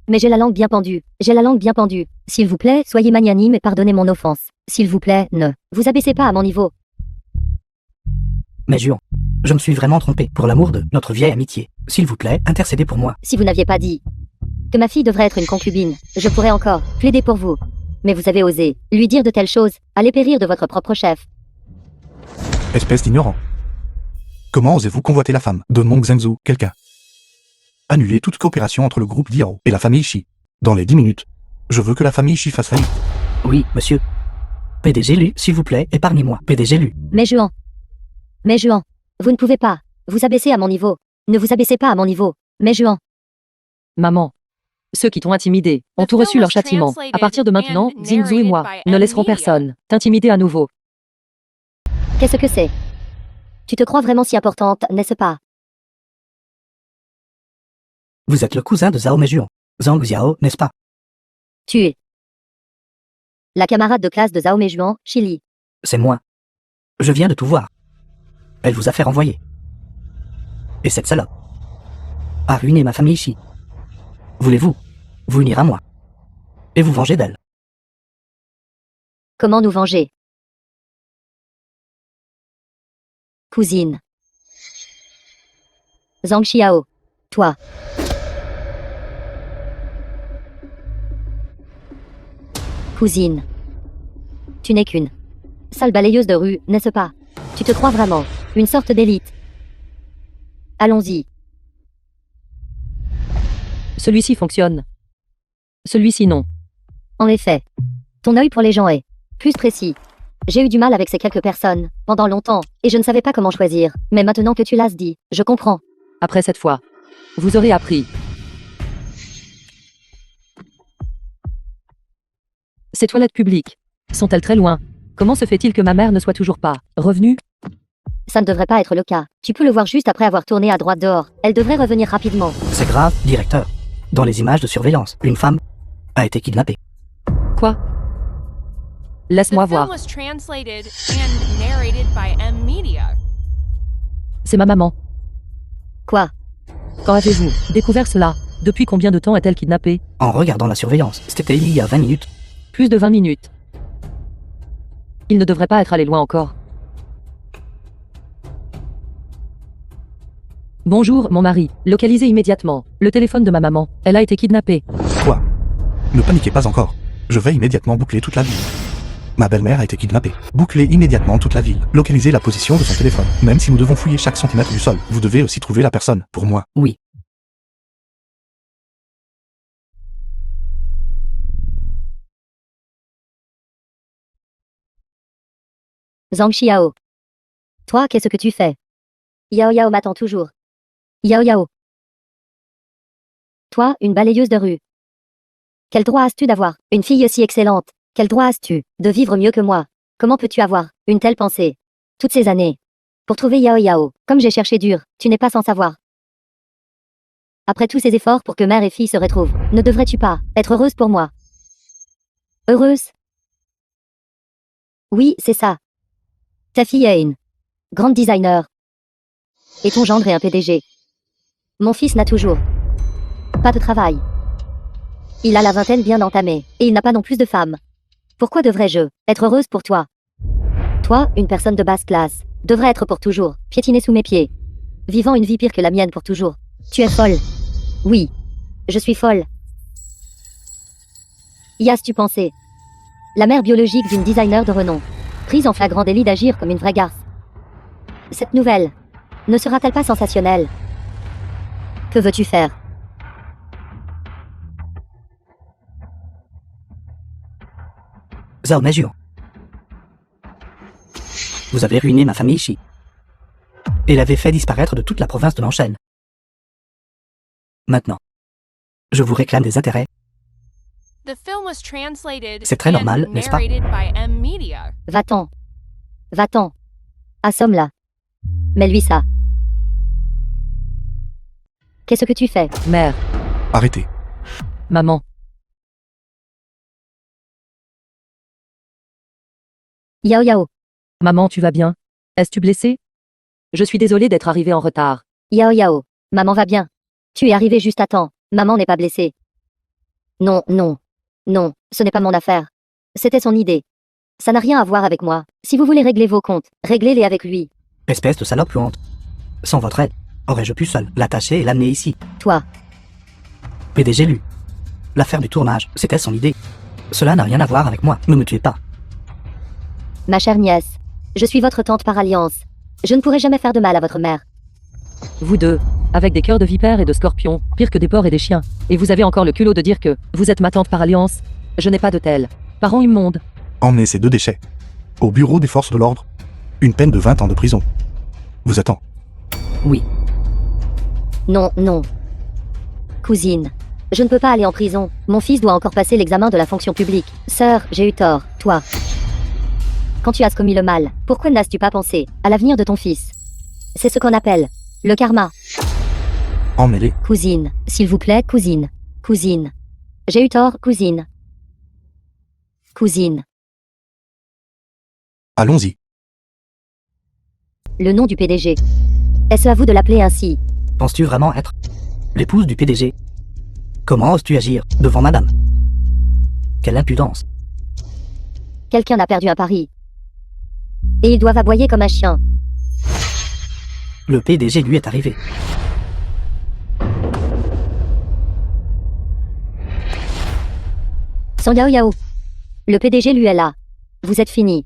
Mais j'ai la langue bien pendue. J'ai la langue bien pendue. S'il vous plaît, soyez magnanime et pardonnez mon offense. S'il vous plaît, ne vous abaissez pas à mon niveau. Mais Juan, je me suis vraiment trompé. Pour l'amour de notre vieille amitié, s'il vous plaît, intercédez pour moi. Si vous n'aviez pas dit que ma fille devrait être une concubine, je pourrais encore plaider pour vous. Mais vous avez osé lui dire de telles choses, allez périr de votre propre chef. Espèce d'ignorant. Comment osez-vous convoiter la femme de Mong Zhengzhou, quelqu'un? Annulez toute coopération entre le groupe Diao et la famille Shi. Dans les 10 minutes, je veux que la famille Shi fasse faillite. Oui, monsieur. PDG Lu, s'il vous plaît, épargnez-moi. PDG Lu. Mais Juan, vous ne pouvez pas vous abaisser à mon niveau. Ne vous abaissez pas à mon niveau. Mais Juan, Maman. Ceux qui t'ont intimidé ont tout reçu leur châtiment. À partir de maintenant, Xingzhou et moi ne laisserons personne t'intimider à nouveau. qu'est-ce que c'est? Tu te crois vraiment si importante, n'est-ce pas? Vous êtes le cousin de Zhao Meijuan. Zhang Xiao, n'est-ce pas? Tu es la camarade de classe de Zhao Meijuan, Chili. C'est moi. Je viens de tout voir. Elle vous a fait renvoyer. Et cette salope a ruiné ma famille ici. Voulez-vous vous unir à moi et vous venger d'elle? Comment nous venger? Cousine. Zhang Xiao. Toi. Cousine. Tu n'es qu'une sale balayeuse de rue, n'est-ce pas? Tu te crois vraiment une sorte d'élite. Allons-y. Celui-ci fonctionne. Celui-ci non. En effet. Ton œil pour les gens est plus précis. J'ai eu du mal avec ces quelques personnes pendant longtemps, et je ne savais pas comment choisir. Mais maintenant que tu l'as dit, je comprends. Après cette fois, vous aurez appris. Ces toilettes publiques sont-elles très loin? Comment se fait-il que ma mère ne soit toujours pas revenue? Ça ne devrait pas être le cas. Tu peux le voir juste après avoir tourné à droite dehors. Elle devrait revenir rapidement. C'est grave, directeur. Dans les images de surveillance, une femme a été kidnappée. Quoi? Laisse-moi The film voir. was translated and narrated by M Media. C'est ma maman. Quoi? Quand avez-vous découvert cela? Depuis combien de temps est-elle kidnappée? En regardant la surveillance, c'était il y a 20 minutes. Plus de 20 minutes. Il ne devrait pas être allé loin encore. Bonjour, mon mari. Localisez immédiatement. Le téléphone de ma maman. Elle a été kidnappée. Quoi? Ne paniquez pas encore. Je vais immédiatement boucler toute la ville. Ma belle-mère a été kidnappée. Bouclez immédiatement toute la ville. Localisez la position de son téléphone. Même si nous devons fouiller chaque centimètre du sol, vous devez aussi trouver la personne, pour moi. Oui. Zhang Xiao. Toi, qu'est-ce que tu fais? Yao Yao m'attend toujours. Yao Yao. Toi, une balayeuse de rue. Quel droit as-tu d'avoir une fille si excellente? Quel droit as-tu de vivre mieux que moi? Comment peux-tu avoir une telle pensée? Toutes ces années. Pour trouver Yao Yao, comme j'ai cherché dur, tu n'es pas sans savoir. Après tous ces efforts pour que mère et fille se retrouvent, ne devrais-tu pas être heureuse pour moi? Heureuse? Oui, c'est ça. Ta fille est une grande designer. Et ton gendre est un PDG. Mon fils n'a toujours pas de travail. Il a la vingtaine bien entamée, et il n'a pas non plus de femme. Pourquoi devrais-je être heureuse pour toi? Toi, une personne de basse classe, devrais être pour toujours piétinée sous mes pieds, vivant une vie pire que la mienne pour toujours. Tu es folle. Oui, je suis folle. Y as-tu pensé? La mère biologique d'une designer de renom, prise en flagrant délit d'agir comme une vraie garce. Cette nouvelle ne sera-t-elle pas sensationnelle? Que veux-tu faire? Zhao Meijuan. Vous avez ruiné ma famille Shi. Et l'avez fait disparaître de toute la province de Lanchen. Maintenant, je vous réclame des intérêts. C'est très normal, n'est-ce pas? Va-t'en. Va-t'en. Assomme-la. Mets-lui ça. Qu'est-ce que tu fais? Mère. Arrêtez. Maman. Yao Yao. Maman, tu vas bien? Es-tu blessée? Je suis désolée d'être arrivée en retard. Yao Yao. Maman va bien. Tu es arrivé juste à temps. Maman n'est pas blessée. Non, non. Non, ce n'est pas mon affaire. C'était son idée. Ça n'a rien à voir avec moi. Si vous voulez régler vos comptes, réglez-les avec lui. Espèce de salope puante. Sans votre aide, aurais-je pu seul l'attacher et l'amener ici? Toi. PDG Lu. L'affaire du tournage, c'était son idée. Cela n'a rien à voir avec moi. Ne me tuez pas. Ma chère nièce. Je suis votre tante par alliance. Je ne pourrai jamais faire de mal à votre mère. Vous deux, avec des cœurs de vipères et de scorpions, pire que des porcs et des chiens. Et vous avez encore le culot de dire que vous êtes ma tante par alliance. Je n'ai pas de tel. Parents immondes. Emmenez ces deux déchets. Au bureau des forces de l'ordre. Une peine de 20 ans de prison. Vous attend. Oui. Non, non. Cousine. Je ne peux pas aller en prison. Mon fils doit encore passer l'examen de la fonction publique. Sœur, j'ai eu tort. Toi. Quand tu as commis le mal, pourquoi n'as-tu pas pensé à l'avenir de ton fils? C'est ce qu'on appelle le karma. Emmenez-les. Cousine, s'il vous plaît, cousine. Cousine. J'ai eu tort, cousine. Cousine. Allons-y. Le nom du PDG. Est-ce à vous de l'appeler ainsi? Penses-tu vraiment être l'épouse du PDG? Comment oses-tu agir devant madame? Quelle impudence. Quelqu'un a perdu un pari. Et ils doivent aboyer comme un chien. Le PDG lui est arrivé. Sans Yao Yao. Le PDG lui est là. Vous êtes fini.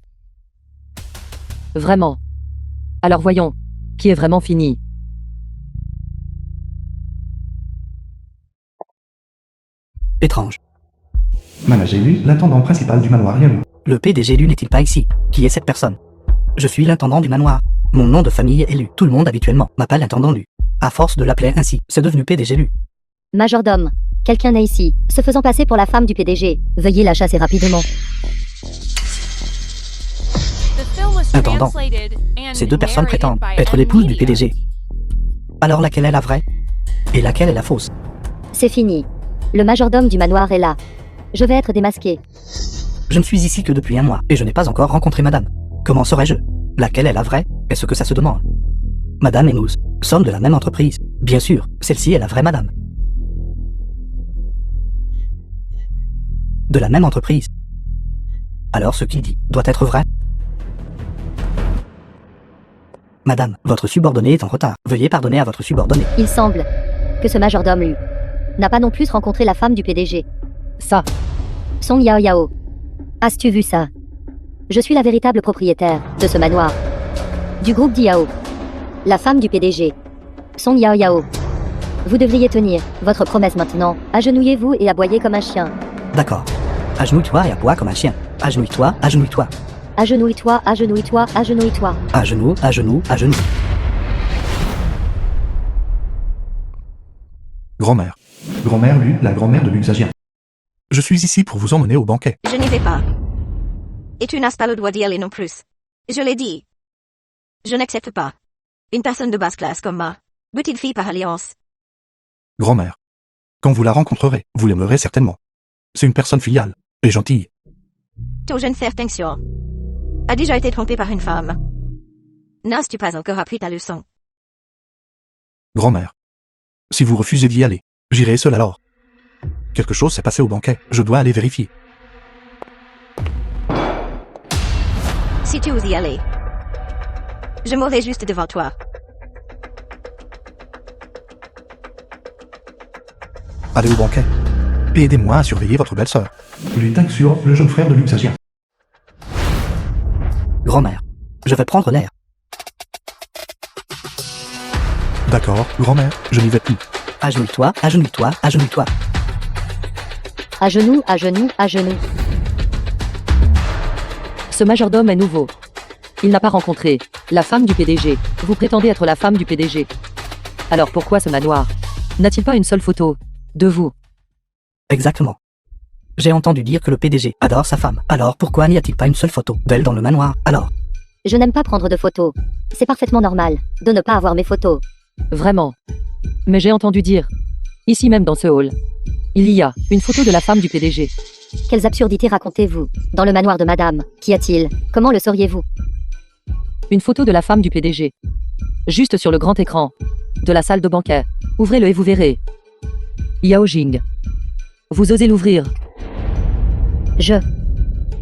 Vraiment. Alors voyons. Qui est vraiment fini? Étrange. Managez Lu, l'intendant principal du manoir Yalu. Le PDG Lu n'est-il pas ici? Qui est cette personne? Je suis l'intendant du manoir. Mon nom de famille est Lu. Tout le monde habituellement m'appelle intendant Lu. À force de l'appeler ainsi, c'est devenu PDG Lu. Majordome. Quelqu'un est ici, se faisant passer pour la femme du PDG. Veuillez la chasser rapidement. Intendant. Ces deux personnes prétendent être l'épouse du PDG. Alors laquelle est la vraie? Et laquelle est la fausse? C'est fini. Le majordome du manoir est là. Je vais être démasqué. Je ne suis ici que depuis un mois, et je n'ai pas encore rencontré madame. Comment saurais-je laquelle est la vraie? Est-ce que ça se demande? Madame et nous sommes de la même entreprise. Bien sûr, celle-ci est la vraie madame. De la même entreprise. Alors ce qu'il dit doit être vrai? Madame, votre subordonné est en retard. Veuillez pardonner à votre subordonné. Il semble que ce majordome lui n'a pas non plus rencontré la femme du PDG. Ça, Song Yao Yao. As-tu vu ça? Je suis la véritable propriétaire de ce manoir. Du groupe Diao. La femme du PDG. Song Yao Yao. Vous devriez tenir votre promesse maintenant. Agenouillez-vous et aboyez comme un chien. D'accord. Agenouille-toi et aboie comme un chien. Agenouille-toi, agenouille-toi. Agenouille-toi, agenouille-toi, agenouille-toi. À genoux, à genoux, à genoux. Grand-mère. Grand-mère Lu, la grand-mère de Luxagien. Je suis ici pour vous emmener au banquet. Je n'y vais pas. Et tu n'as pas le droit d'y aller non plus. Je l'ai dit. Je n'accepte pas. Une personne de basse classe comme ma petite fille par alliance. Grand-mère. Quand vous la rencontrerez, vous l'aimerez certainement. C'est une personne filiale et gentille. Ton jeune certinction a déjà été trompé par une femme. N'as-tu pas encore appris ta leçon? Grand-mère. Si vous refusez d'y aller, j'irai seul alors. Quelque chose s'est passé au banquet, je dois aller vérifier. Si tu oses y aller, je mourrai juste devant toi. Allez au banquet. Et aidez-moi à surveiller votre belle-sœur. Lui Sur, le jeune frère de Luxagien. Grand-mère, je vais prendre l'air. D'accord, grand-mère, je n'y vais plus. Agenouille-toi, agenouille-toi, agenouille-toi. À genoux, à genoux, à genoux. ce majordome est nouveau. Il n'a pas rencontré la femme du PDG. Vous prétendez être la femme du PDG. Alors pourquoi ce manoir? N'a-t-il pas une seule photo de vous? Exactement. J'ai entendu dire que le PDG adore sa femme. Alors pourquoi n'y a-t-il pas une seule photo d'elle dans le manoir? Alors, Je n'aime pas prendre de photos. C'est parfaitement normal de ne pas avoir mes photos. Vraiment. Mais j'ai entendu dire, ici même dans ce hall, il y a une photo de la femme du PDG. Quelles absurdités racontez-vous? Dans le manoir de madame, qu'y a-t-il? Comment le sauriez-vous? Une photo de la femme du PDG. Juste sur le grand écran de la salle de banquet. Ouvrez-le et vous verrez. Yao Jing. Vous osez l'ouvrir?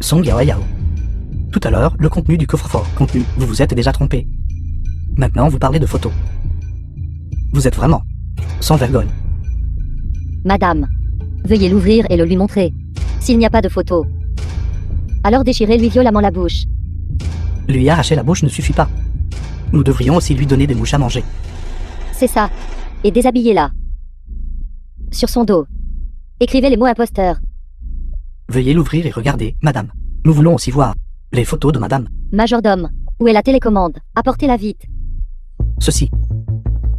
Song Yao Yao. Tout à l'heure, le contenu du coffre-fort. Contenu, vous vous êtes déjà trompé. Maintenant, vous parlez de photos. Vous êtes vraiment sans vergogne. Madame. Veuillez l'ouvrir et le lui montrer. S'il n'y a pas de photo, alors déchirez-lui violemment la bouche. Lui arracher la bouche ne suffit pas. Nous devrions aussi lui donner des mouches à manger. C'est ça. Et déshabillez-la. Sur son dos. Écrivez les mots imposteurs. Veuillez l'ouvrir et regarder, madame. Nous voulons aussi voir les photos de madame. Majordome. Où est la télécommande? Apportez-la vite. Ceci.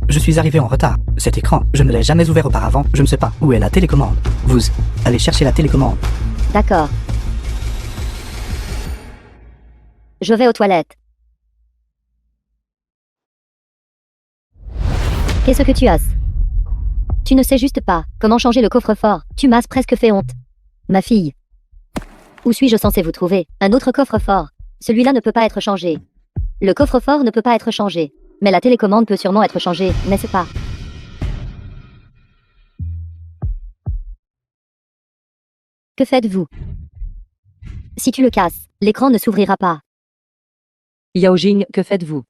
Je suis arrivé en retard. Cet écran, je ne l'ai jamais ouvert auparavant. Je ne sais pas où est la télécommande. Vous, allez chercher la télécommande. D'accord. Je vais aux toilettes. Qu'est-ce que tu as? Tu ne sais juste pas comment changer le coffre-fort. Tu m'as presque fait honte. Ma fille. Où suis-je censé vous trouver? Un autre coffre-fort. Celui-là ne peut pas être changé. Le coffre-fort ne peut pas être changé. Mais la télécommande peut sûrement être changée, n'est-ce pas? Que faites-vous? Si tu le casses, l'écran ne s'ouvrira pas. Yao Jing, que faites-vous?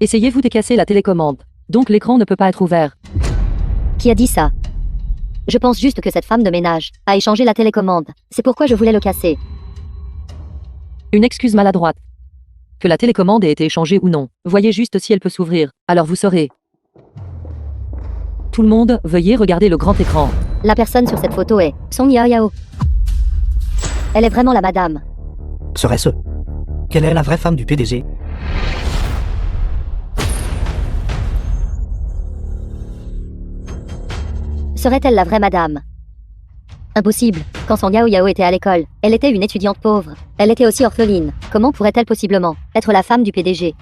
Essayez-vous de casser la télécommande. Donc l'écran ne peut pas être ouvert. Qui a dit ça? Je pense juste que cette femme de ménage a échangé la télécommande. C'est pourquoi je voulais le casser. Une excuse maladroite. Que la télécommande ait été échangée ou non. Voyez juste si elle peut s'ouvrir. Alors vous saurez. Tout le monde, veuillez regarder le grand écran. La personne sur cette photo est Song Yao Yao. Elle est vraiment la madame. Serait-ce quelle est la vraie femme du PDG? Serait-elle la vraie madame? Impossible. Quand Song Yao Yao était à l'école, elle était une étudiante pauvre. Elle était aussi orpheline. Comment pourrait-elle possiblement être la femme du PDG?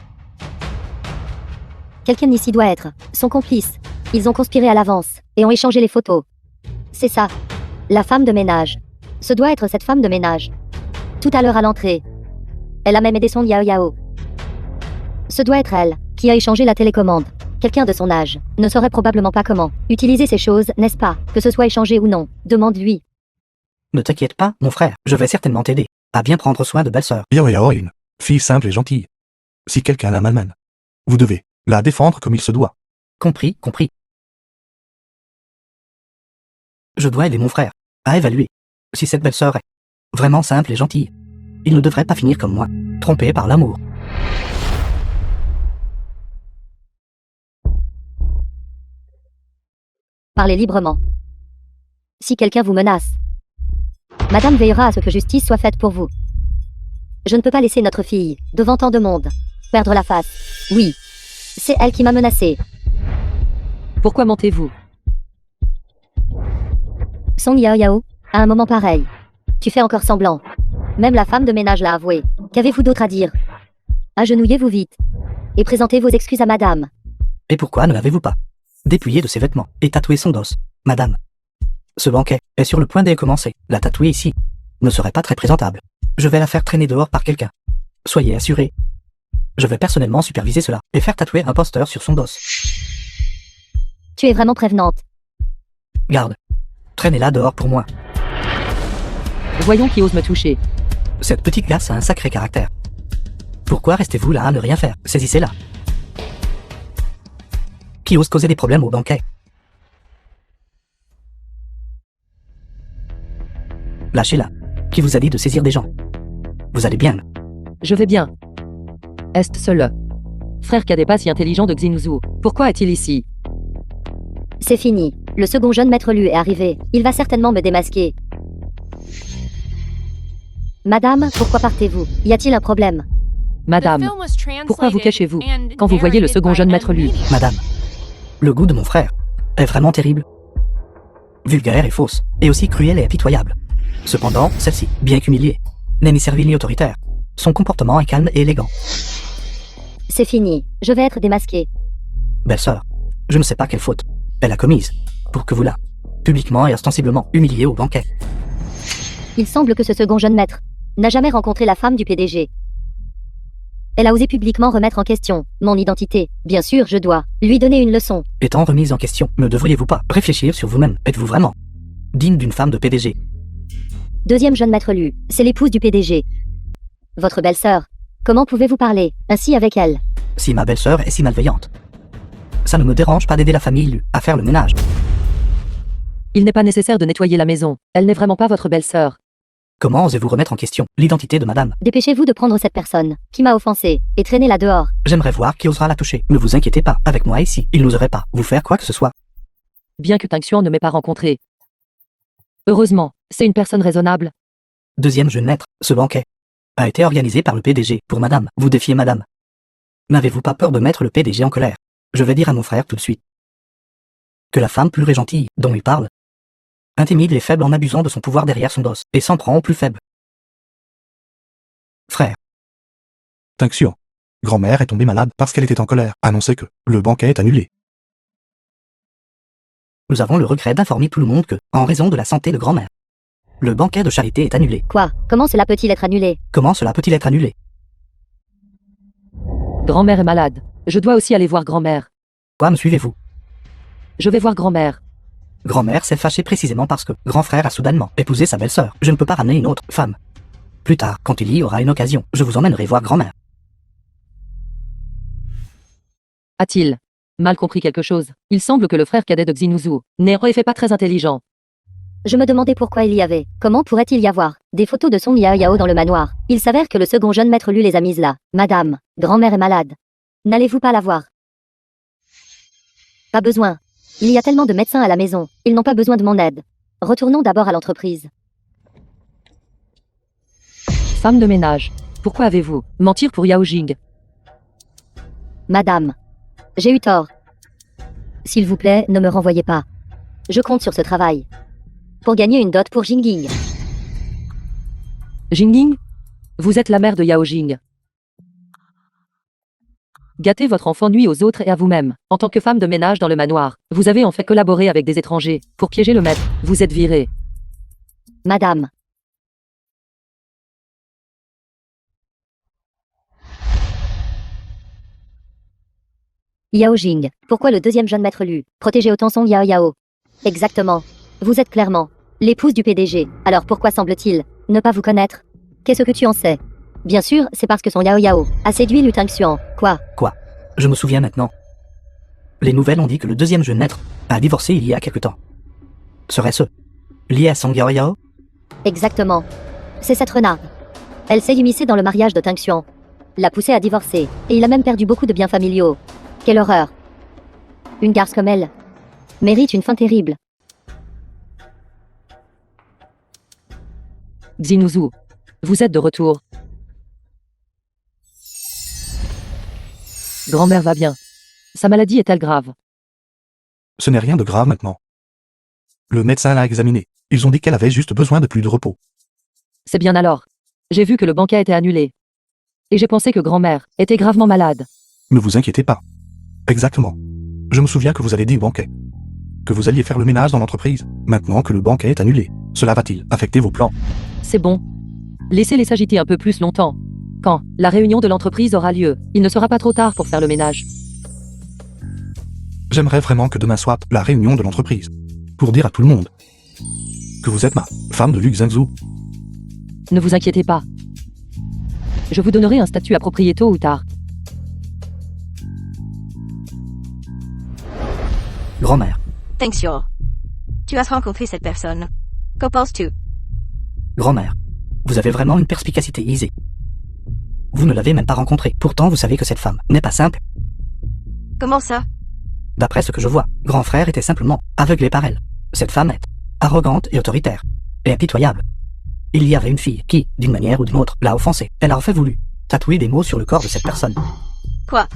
Quelqu'un ici doit être son complice. Ils ont conspiré à l'avance et ont échangé les photos. C'est ça. La femme de ménage. Ce doit être cette femme de ménage. Tout à l'heure à l'entrée. Elle a même aidé Song Yao Yao. Ce doit être elle qui a échangé la télécommande. Quelqu'un de son âge ne saurait probablement pas comment utiliser ces choses, n'est-ce pas? Que ce soit échangé ou non, demande-lui. Ne t'inquiète pas, mon frère. Je vais certainement t'aider à bien prendre soin de belle-sœur. Yao Yao est une fille simple et gentille. Si quelqu'un la malmène, vous devez la défendre comme il se doit. Compris, compris. Je dois aider mon frère à évaluer si cette belle-sœur est vraiment simple et gentille. Il ne devrait pas finir comme moi, trompé par l'amour. Parlez librement. Si quelqu'un vous menace, Madame veillera à ce que justice soit faite pour vous. Je ne peux pas laisser notre fille, devant tant de monde, perdre la face. Oui, c'est elle qui m'a menacée. Pourquoi mentez-vous? Song Yao Yao, à un moment pareil, tu fais encore semblant. Même la femme de ménage l'a avoué. Qu'avez-vous d'autre à dire? Agenouillez-vous vite et présentez vos excuses à madame. Et pourquoi ne l'avez-vous pas dépouillé de ses vêtements et tatoué son dos, madame? Ce banquet est sur le point de commencer. La tatouer ici ne serait pas très présentable. Je vais la faire traîner dehors par quelqu'un. Soyez assurés. Je vais personnellement superviser cela et faire tatouer un poster sur son dos. Tu es vraiment prévenante. Garde. Traînez-la dehors pour moi. Voyons qui ose me toucher. Cette petite glace a un sacré caractère. Pourquoi restez-vous là à ne rien faire? Saisissez-la. Qui ose causer des problèmes au banquet? Lâchez-la. Qui vous a dit de saisir des gens? Vous allez bien? Je vais bien. Est seul. Frère cadet pas si intelligent de Xinuzhu. Pourquoi est-il ici? C'est fini. Le second jeune maître Lu est arrivé. Il va certainement me démasquer. Madame, pourquoi partez-vous? Y a-t-il un problème? Madame, pourquoi vous cachez-vous quand vous voyez le second jeune maître Lu? Madame, le goût de mon frère est vraiment terrible. Vulgaire et fausse, et aussi cruelle et impitoyable. Cependant, celle-ci, bien qu'humiliée, n'est ni servile ni autoritaire. Son comportement est calme et élégant. C'est fini. Je vais être démasquée. Belle-sœur, je ne sais pas quelle faute elle a commise pour que vous la, publiquement et ostensiblement, humiliée au banquet. Il semble que ce second jeune maître n'a jamais rencontré la femme du PDG. Elle a osé publiquement remettre en question mon identité. Bien sûr, je dois lui donner une leçon. Étant remise en question, ne devriez-vous pas réfléchir sur vous-même? Êtes-vous vraiment digne d'une femme de PDG? Deuxième jeune maître Lu, c'est l'épouse du PDG. Votre belle-sœur, comment pouvez-vous parler ainsi avec elle? Si ma belle-sœur est si malveillante, ça ne me dérange pas d'aider la famille Lu à faire le ménage. Il n'est pas nécessaire de nettoyer la maison. Elle n'est vraiment pas votre belle-sœur. Comment osez-vous remettre en question l'identité de madame? Dépêchez-vous de prendre cette personne qui m'a offensé et traînez-la dehors. J'aimerais voir qui osera la toucher. Ne vous inquiétez pas, avec moi ici, il n'oserait pas vous faire quoi que ce soit. Bien que Tang Xuan ne m'ait pas rencontré. Heureusement, c'est une personne raisonnable. Deuxième jeune maître, ce banquet a été organisé par le PDG pour madame. Vous défiez madame. N'avez-vous pas peur de mettre le PDG en colère? Je vais dire à mon frère tout de suite que la femme pure et gentille dont il parle intimide les faibles en abusant de son pouvoir derrière son dos et s'en prend aux plus faibles. Frère, Tang Xuan. Grand-mère est tombée malade parce qu'elle était en colère. Annoncez que le banquet est annulé. nous avons le regret d'informer tout le monde que, en raison de la santé de grand-mère, le banquet de charité est annulé. Quoi? Comment cela peut-il être annulé? Comment cela peut-il être annulé? Grand-mère est malade. Je dois aussi aller voir grand-mère. Quoi, me suivez-vous? Je vais voir grand-mère. Grand-mère s'est fâchée précisément parce que grand frère a soudainement épousé sa belle-sœur. Je ne peux pas ramener une autre femme. Plus tard, quand il y aura une occasion, je vous emmènerai voir grand-mère. A-t-il mal compris quelque chose? Il semble que le frère cadet de Xinuzhu n'est en effet pas très intelligent. Je me demandais pourquoi il y avait. Comment pourrait-il y avoir des photos de Song Yao Yao dans le manoir? Il s'avère que le second jeune maître Lu les a mises là. Madame, grand-mère est malade. N'allez-vous pas la voir? Pas besoin. Il y a tellement de médecins à la maison. Ils n'ont pas besoin de mon aide. Retournons d'abord à l'entreprise. Femme de ménage, pourquoi avez-vous mentir pour Yao Jing? Madame, j'ai eu tort. S'il vous plaît, ne me renvoyez pas. Je compte sur ce travail pour gagner une dot pour Jingying. Jingying? Vous êtes la mère de Yao Jing. Gâter votre enfant nuit aux autres et à vous-même. En tant que femme de ménage dans le manoir, vous avez en fait collaboré avec des étrangers pour piéger le maître. Vous êtes virée. Madame. Yao Jing, pourquoi le deuxième jeune maître Lu protégeait autant Song Yao Yao? Exactement. Vous êtes clairement l'épouse du PDG. Alors pourquoi semble-t-il ne pas vous connaître? Qu'est-ce que tu en sais? Bien sûr, c'est parce que son Yao Yao a séduit Lu Tingxian. Quoi? Quoi? Je me souviens maintenant. Les nouvelles ont dit que le deuxième jeune maître a divorcé il y a quelque temps. Serait-ce lié à Song Yao Yao? Exactement. C'est cette renarde. Elle s'est immiscée dans le mariage de Tingxian. L'a poussé à divorcer. Et il a même perdu beaucoup de biens familiaux. Quelle horreur. Une garce comme elle mérite une fin terrible. Xinuzu, vous êtes de retour. Grand-mère va bien. Sa maladie est-elle grave? Ce n'est rien de grave maintenant. Le médecin l'a examinée. Ils ont dit qu'elle avait juste besoin de plus de repos. C'est bien alors. J'ai vu que le banquet était annulé. Et j'ai pensé que grand-mère était gravement malade. Ne vous inquiétez pas. Exactement. Je me souviens que vous avez dit au banquet que vous alliez faire le ménage dans l'entreprise. Maintenant que le banquet est annulé, cela va-t-il affecter vos plans? C'est bon. Laissez-les s'agiter un peu plus longtemps. Quand la réunion de l'entreprise aura lieu, il ne sera pas trop tard pour faire le ménage. J'aimerais vraiment que demain soit la réunion de l'entreprise. Pour dire à tout le monde que vous êtes ma femme de Lu Zhengzhou. Ne vous inquiétez pas. Je vous donnerai un statut approprié tôt ou tard. Grand-mère. Tingxian. Tu as rencontré cette personne. Qu'en penses-tu? Grand-mère. Vous avez vraiment une perspicacité aisée. Vous ne l'avez même pas rencontrée. Pourtant, vous savez que cette femme n'est pas simple. Comment ça? D'après ce que je vois, grand frère était simplement aveuglé par elle. Cette femme est arrogante et autoritaire. Et impitoyable. Il y avait une fille qui, d'une manière ou d'une autre, l'a offensée. Elle a en fait voulu tatouer des mots sur le corps de cette personne. Quoi?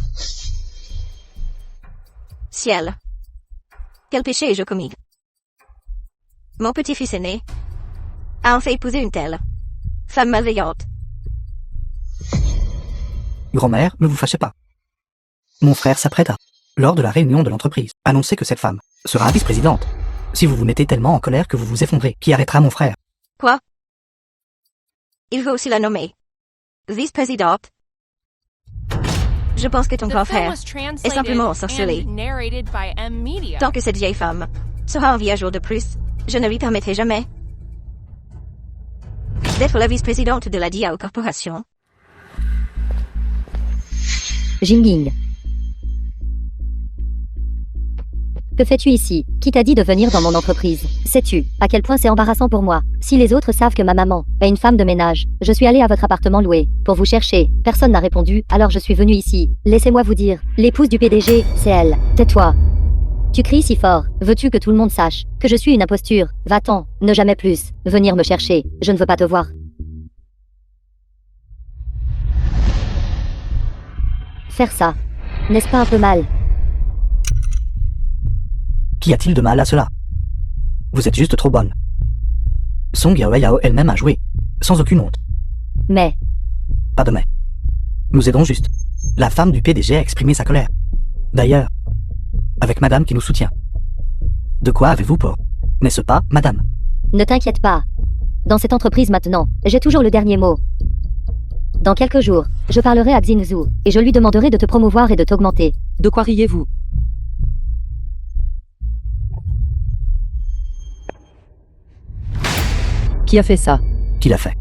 Ciel. Quel péché ai-je commis? Mon petit-fils aîné a en fait épousé une telle femme malveillante. Grand-mère, ne vous fâchez pas. Mon frère s'apprête à, lors de la réunion de l'entreprise, annoncer que cette femme sera vice-présidente. Si vous vous mettez tellement en colère que vous vous effondrez, qui arrêtera mon frère? Quoi? Il veut aussi la nommer vice-présidente. Je pense que ton The grand film frère was est translated simplement ensorcelé. and narrated by M Media. Tant que cette vieille femme sera en vie un jour de plus, je ne lui permettrai jamais d'être la vice-présidente de la Diao Corporation. Jingying. Que fais-tu ici? Qui t'a dit de venir dans mon entreprise? Sais-tu à quel point c'est embarrassant pour moi? Si les autres savent que ma maman est une femme de ménage, je suis allée à votre appartement loué pour vous chercher. Personne n'a répondu, alors je suis venue ici. Laissez-moi vous dire, l'épouse du PDG, c'est elle. Tais-toi. Tu cries si fort. Veux-tu que tout le monde sache que je suis une imposture? Va-t'en, ne jamais plus venir me chercher. Je ne veux pas te voir. Faire ça, n'est-ce pas un peu mal? Qu'y a-t-il de mal à cela? Vous êtes juste trop bonne. Song Yao Yao elle-même a joué, sans aucune honte. Mais, Pas de mais. Nous aidons juste. La femme du PDG a exprimé sa colère. D'ailleurs, avec madame qui nous soutient. De quoi avez-vous peur? N'est-ce pas, madame? ne t'inquiète pas. Dans cette entreprise maintenant, j'ai toujours le dernier mot. Dans quelques jours, je parlerai à Xinzu, et je lui demanderai de te promouvoir et de t'augmenter. De quoi riez-vous? Qui a fait ça? Qui l'a fait?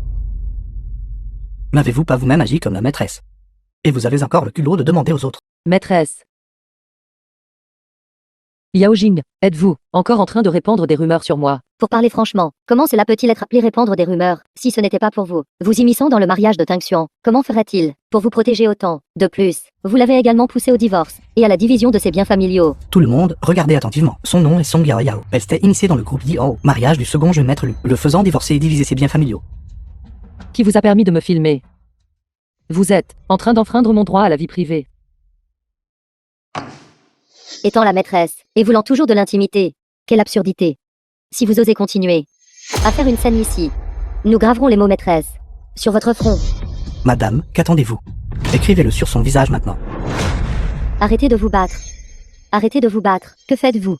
N'avez-vous pas vous-même agi comme la maîtresse? Et vous avez encore le culot de demander aux autres. Maîtresse. Yao Jing, êtes-vous encore en train de répandre des rumeurs sur moi? Pour parler franchement, comment cela peut-il être appelé répandre des rumeurs, si ce n'était pas pour vous? Vous immisçant dans le mariage de Tingxian, comment ferait-il pour vous protéger autant? De plus, vous l'avez également poussé au divorce, et à la division de ses biens familiaux. Tout le monde, regardez attentivement. Son nom est Song Yao Yao. Elle s'était initiée dans le groupe Diao, mariage du second jeune maître Lu, le faisant divorcer et diviser ses biens familiaux. Qui vous a permis de me filmer? Vous êtes en train d'enfreindre mon droit à la vie privée. Étant la maîtresse, et voulant toujours de l'intimité. Quelle absurdité. Si vous osez continuer à faire une scène ici, nous graverons les mots maîtresse sur votre front. Madame, qu'attendez-vous? Écrivez-le sur son visage maintenant. Arrêtez de vous battre. Arrêtez de vous battre. Que faites-vous?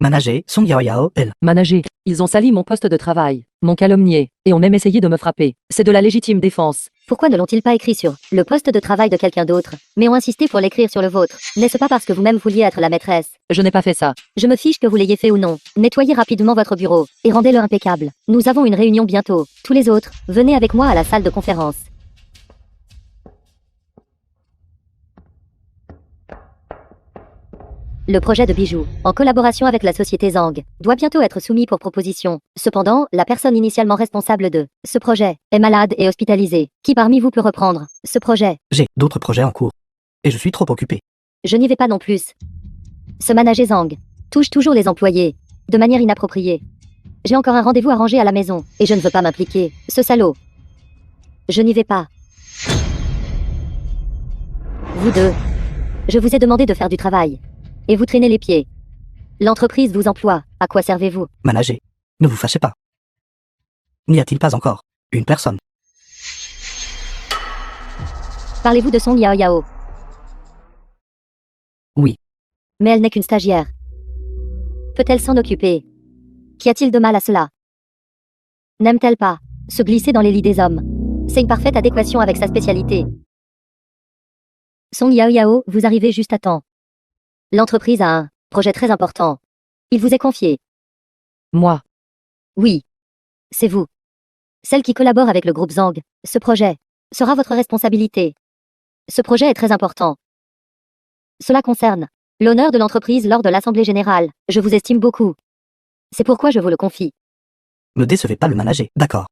Manager, Song Yao Yao, elle. Manager, ils ont sali mon poste de travail, m'ont calomnié, et ont même essayé de me frapper. C'est de la légitime défense. Pourquoi ne l'ont-ils pas écrit sur le poste de travail de quelqu'un d'autre, mais ont insisté pour l'écrire sur le vôtre? N'est-ce pas parce que vous-même vouliez être la maîtresse? Je n'ai pas fait ça. Je me fiche que vous l'ayez fait ou non. Nettoyez rapidement votre bureau, et rendez-le impeccable. Nous avons une réunion bientôt. Tous les autres, venez avec moi à la salle de conférence. Le projet de bijoux, en collaboration avec la société Zhang, doit bientôt être soumis pour proposition. Cependant, la personne initialement responsable de ce projet est malade et hospitalisée. Qui parmi vous peut reprendre ce projet? J'ai d'autres projets en cours. Et je suis trop occupé. Je n'y vais pas non plus. Ce manager Zhang touche toujours les employés, de manière inappropriée. J'ai encore un rendez-vous arrangé à la maison, et je ne veux pas m'impliquer. Ce salaud. Je n'y vais pas. Vous deux. Je vous ai demandé de faire du travail. Et vous traînez les pieds. L'entreprise vous emploie. À quoi servez-vous? Manager, ne vous fâchez pas. N'y a-t-il pas encore une personne? Parlez-vous de Song Yao Yao? Oui. Mais elle n'est qu'une stagiaire. Peut-elle s'en occuper? Qu'y a-t-il de mal à cela? N'aime-t-elle pas se glisser dans les lits des hommes? C'est une parfaite adéquation avec sa spécialité. Song Yao Yao, vous arrivez juste à temps. L'entreprise a un projet très important. Il vous est confié. Moi. Oui. C'est vous. Celle qui collabore avec le groupe Zhang. Ce projet sera votre responsabilité. Ce projet est très important. Cela concerne l'honneur de l'entreprise lors de l'Assemblée Générale. Je vous estime beaucoup. C'est pourquoi je vous le confie. Ne décevez pas le manager, d'accord.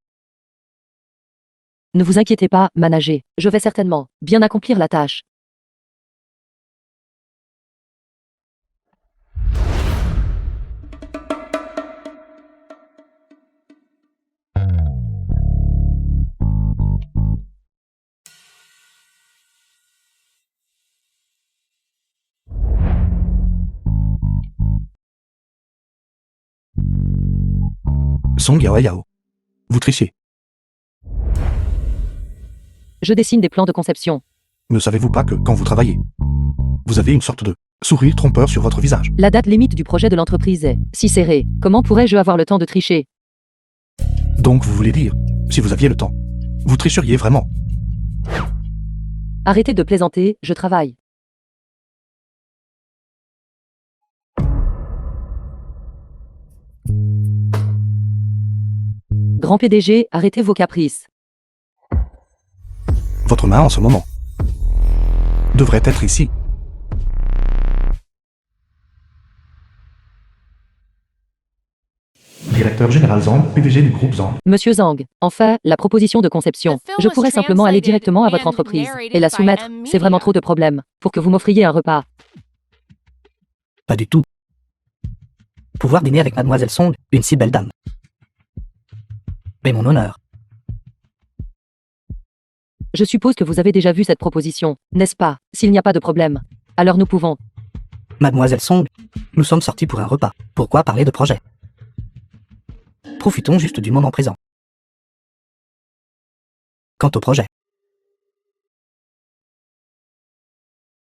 Ne vous inquiétez pas, manager. Je vais certainement bien accomplir la tâche. Song Yao Yao. Vous trichez. Je dessine des plans de conception. Ne savez-vous pas que, quand vous travaillez, vous avez une sorte de sourire trompeur sur votre visage? La date limite du projet de l'entreprise est si serrée. Comment pourrais-je avoir le temps de tricher? Donc vous voulez dire, si vous aviez le temps, vous tricheriez vraiment? Arrêtez de plaisanter, je travaille. Grand PDG, arrêtez vos caprices. Votre main en ce moment devrait être ici. Directeur général Zhang, PDG du groupe Zhang. Monsieur Zhang, enfin, la proposition de conception. Je pourrais simplement aller directement à votre entreprise et la soumettre. C'est vraiment trop de problèmes pour que vous m'offriez un repas. Pas du tout. Pouvoir dîner avec Mademoiselle Song, une si belle dame. Mais mon honneur. Je suppose que vous avez déjà vu cette proposition, n'est-ce pas? S'il n'y a pas de problème, alors nous pouvons. Mademoiselle Song, nous sommes sortis pour un repas. Pourquoi parler de projet? Profitons juste du moment présent. Quant au projet,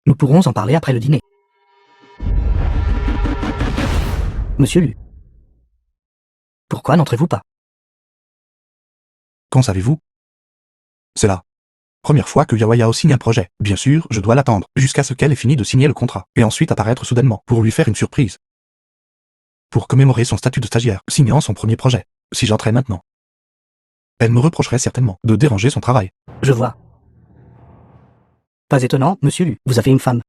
nous pourrons en parler après le dîner. Monsieur Lu, pourquoi n'entrez-vous pas? Qu'en savez-vous? C'est la première fois que Yao Yao signe un projet. Bien sûr, je dois l'attendre jusqu'à ce qu'elle ait fini de signer le contrat, et ensuite apparaître soudainement pour lui faire une surprise. Pour commémorer son statut de stagiaire, signant son premier projet. Si j'entrais maintenant, elle me reprocherait certainement de déranger son travail. Je vois. Pas étonnant, monsieur Lu, vous avez une femme.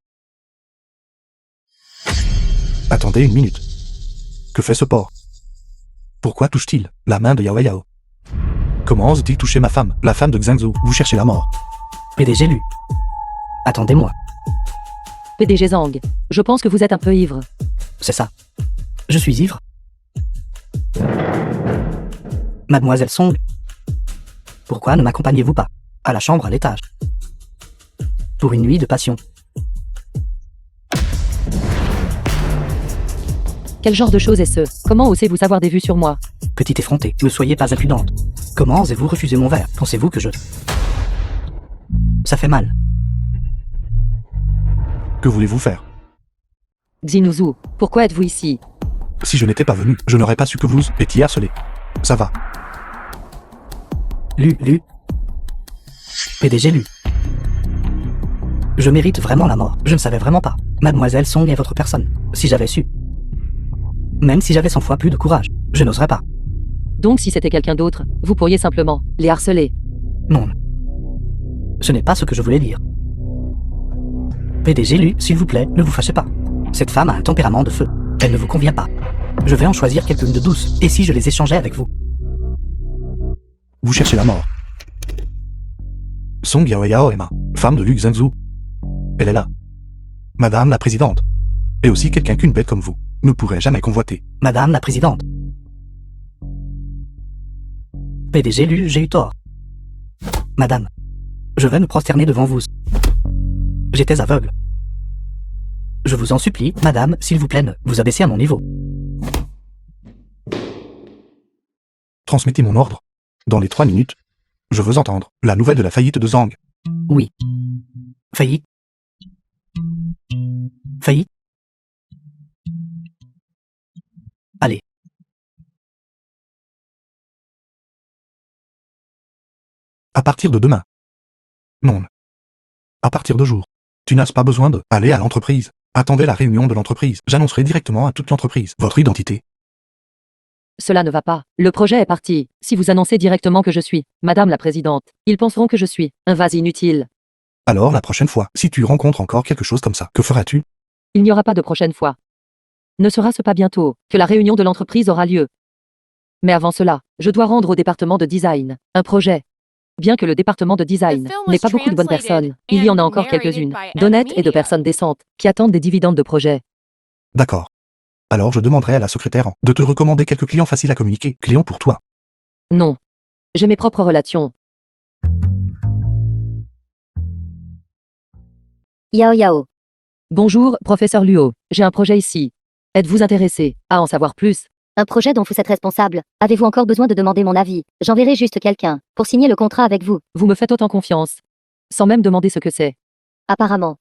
Attendez une minute. Que fait ce porc? Pourquoi touche-t-il la main de Yao Yao? Comment ose-t-il toucher ma femme, la femme de Xiangzhou? Vous cherchez la mort. PDG Lu. Attendez-moi, PDG Zhang, je pense que vous êtes un peu ivre. c'est ça. Je suis ivre. Mademoiselle Song, pourquoi ne m'accompagnez-vous pas à la chambre à l'étage pour une nuit de passion? Quel genre de chose est-ce? Comment osez-vous avoir des vues sur moi? Petite effrontée, ne soyez pas impudente. Comment osez-vous refuser mon verre? Pensez-vous que je... Ça fait mal. Que voulez-vous faire? Xinuzu, pourquoi êtes-vous ici? Si je n'étais pas venu, je n'aurais pas su que vous étiez harcelé. Ça va. Lu. PDG Lu. Je mérite vraiment la mort. Je ne savais vraiment pas. Mademoiselle Song est votre personne. Si j'avais su. Même si j'avais 100 fois plus de courage, je n'oserais pas. Donc si c'était quelqu'un d'autre, vous pourriez simplement les harceler. Non. Ce n'est pas ce que je voulais dire. PDG Lu, s'il vous plaît, ne vous fâchez pas. Cette femme a un tempérament de feu. Elle ne vous convient pas. Je vais en choisir quelqu'une de douce. Et si je les échangeais avec vous? Vous cherchez la mort. Song Yao Emma, femme de Lu Zhengzhou. Elle est là. Madame la présidente. Et aussi quelqu'un qu'une bête comme vous ne pourrait jamais convoiter. Madame la présidente. PDG Lu, j'ai eu tort. Madame, je vais me prosterner devant vous. J'étais aveugle. Je vous en supplie, madame, s'il vous plaît, ne vous abaissez à mon niveau. Transmettez mon ordre. Dans les 3 minutes, je veux entendre la nouvelle de la faillite de Zhang. Oui. Faillite. Faillite. Allez. À partir de demain. Non. À partir de jour. Tu n'as pas besoin de aller à l'entreprise. Attendez la réunion de l'entreprise. J'annoncerai directement à toute l'entreprise votre identité. Cela ne va pas. Le projet est parti. Si vous annoncez directement que je suis Madame la Présidente, ils penseront que je suis un vase inutile. Alors la prochaine fois, si tu rencontres encore quelque chose comme ça, que feras-tu? Il n'y aura pas de prochaine fois. Ne sera-ce pas bientôt que la réunion de l'entreprise aura lieu? Mais avant cela, je dois rendre au département de design un projet. Bien que le département de design n'ait pas beaucoup de bonnes personnes, il y en a encore quelques-unes, d'honnêtes et de personnes décentes, qui attendent des dividendes de projets. D'accord. Alors je demanderai à la secrétaire de te recommander quelques clients faciles à communiquer, clients pour toi. Non. J'ai mes propres relations. Yao. Bonjour, professeur Luo. J'ai un projet ici. Êtes-vous intéressé à en savoir plus? Un projet dont vous êtes responsable. Avez-vous encore besoin de demander mon avis? J'enverrai juste quelqu'un pour signer le contrat avec vous. Vous me faites autant confiance, sans même demander ce que c'est. Apparemment.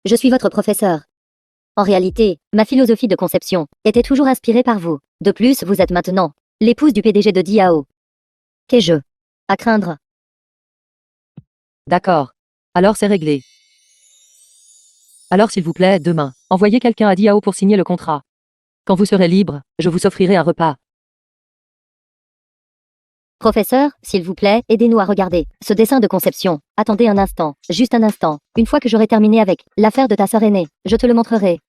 Je suis votre professeur. En réalité, ma philosophie de conception était toujours inspirée par vous. De plus, vous êtes maintenant l'épouse du PDG de Diao. Qu'ai-je à craindre? D'accord. Alors c'est réglé. Alors s'il vous plaît, demain, envoyez quelqu'un à Diao pour signer le contrat. Quand vous serez libre, je vous offrirai un repas. Professeur, s'il vous plaît, aidez-nous à regarder ce dessin de conception. Attendez un instant, juste un instant. Une fois que j'aurai terminé avec l'affaire de ta sœur aînée, je te le montrerai.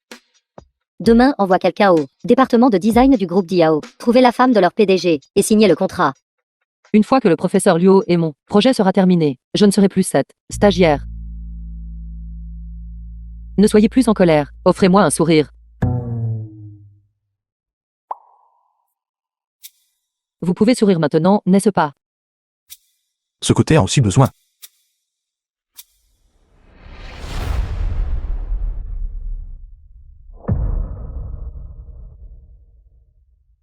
Demain, envoie quelqu'un au département de design du groupe Diao. Trouvez la femme de leur PDG et signez le contrat. Une fois que le professeur Luo et mon projet sera terminé, je ne serai plus cette stagiaire. Ne soyez plus en colère, offrez-moi un sourire. Vous pouvez sourire maintenant, n'est-ce pas? Ce côté a aussi besoin.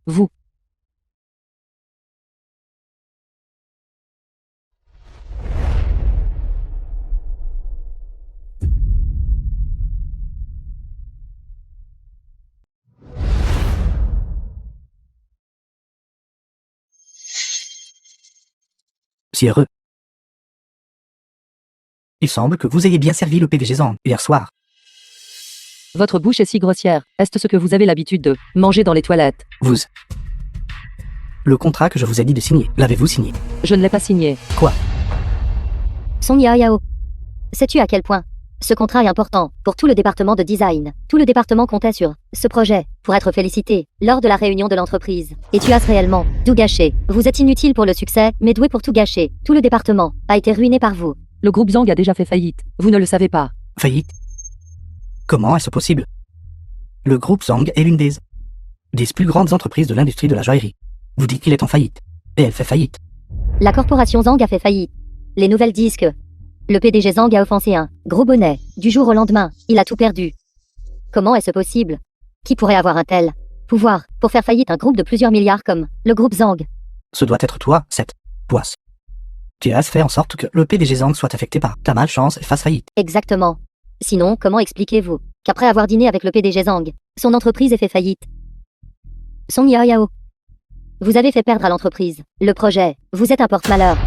Vous. Si heureux. Il semble que vous ayez bien servi le PDG Zhang hier soir. Votre bouche est si grossière. Est-ce ce que vous avez l'habitude de manger dans les toilettes? Vous. Le contrat que je vous ai dit de signer, l'avez-vous signé? Je ne l'ai pas signé. Quoi? Song Yao. Sais-tu à quel point ce contrat est important pour tout le département de design? Tout le département comptait sur ce projet pour être félicité lors de la réunion de l'entreprise. Et tu as réellement tout gâché. Vous êtes inutile pour le succès, mais doué pour tout gâcher. Tout le département a été ruiné par vous. Le groupe Zhang a déjà fait faillite. Vous ne le savez pas. Faillite? Comment est-ce possible? Le groupe Zhang est l'une des plus grandes entreprises de l'industrie de la joaillerie. Vous dites qu'il est en faillite. Et elle fait faillite. La corporation Zhang a fait faillite. Les nouvelles disent que le PDG Zhang a offensé un gros bonnet. Du jour au lendemain, il a tout perdu. Comment est-ce possible? Qui pourrait avoir un tel pouvoir pour faire faillite un groupe de plusieurs milliards comme le groupe Zhang? Ce doit être toi, cette poisse. Tu as fait en sorte que le PDG Zhang soit affecté par ta malchance et fasse faillite. Exactement. Sinon, comment expliquez-vous qu'après avoir dîné avec le PDG Zhang, son entreprise ait fait faillite? Song Yao. Vous avez fait perdre à l'entreprise le projet. Vous êtes un porte-malheur.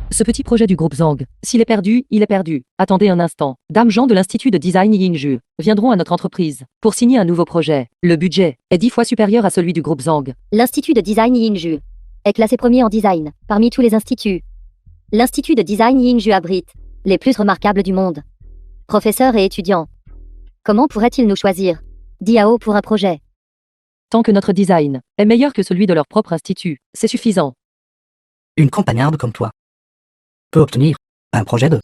Ce petit projet du groupe Zhang, s'il est perdu, il est perdu. Attendez un instant. Dame Jean de l'Institut de Design Yingju viendront à notre entreprise pour signer un nouveau projet. Le budget est 10 fois supérieur à celui du groupe Zhang. L'Institut de Design Yingju est classé premier en design parmi tous les instituts. L'Institut de Design Yingju abrite les plus remarquables du monde. Professeurs et étudiants. Comment pourraient-ils nous choisir Diao pour un projet. Tant que notre design est meilleur que celui de leur propre institut, c'est suffisant. Une campagnarde comme toi peut obtenir un projet de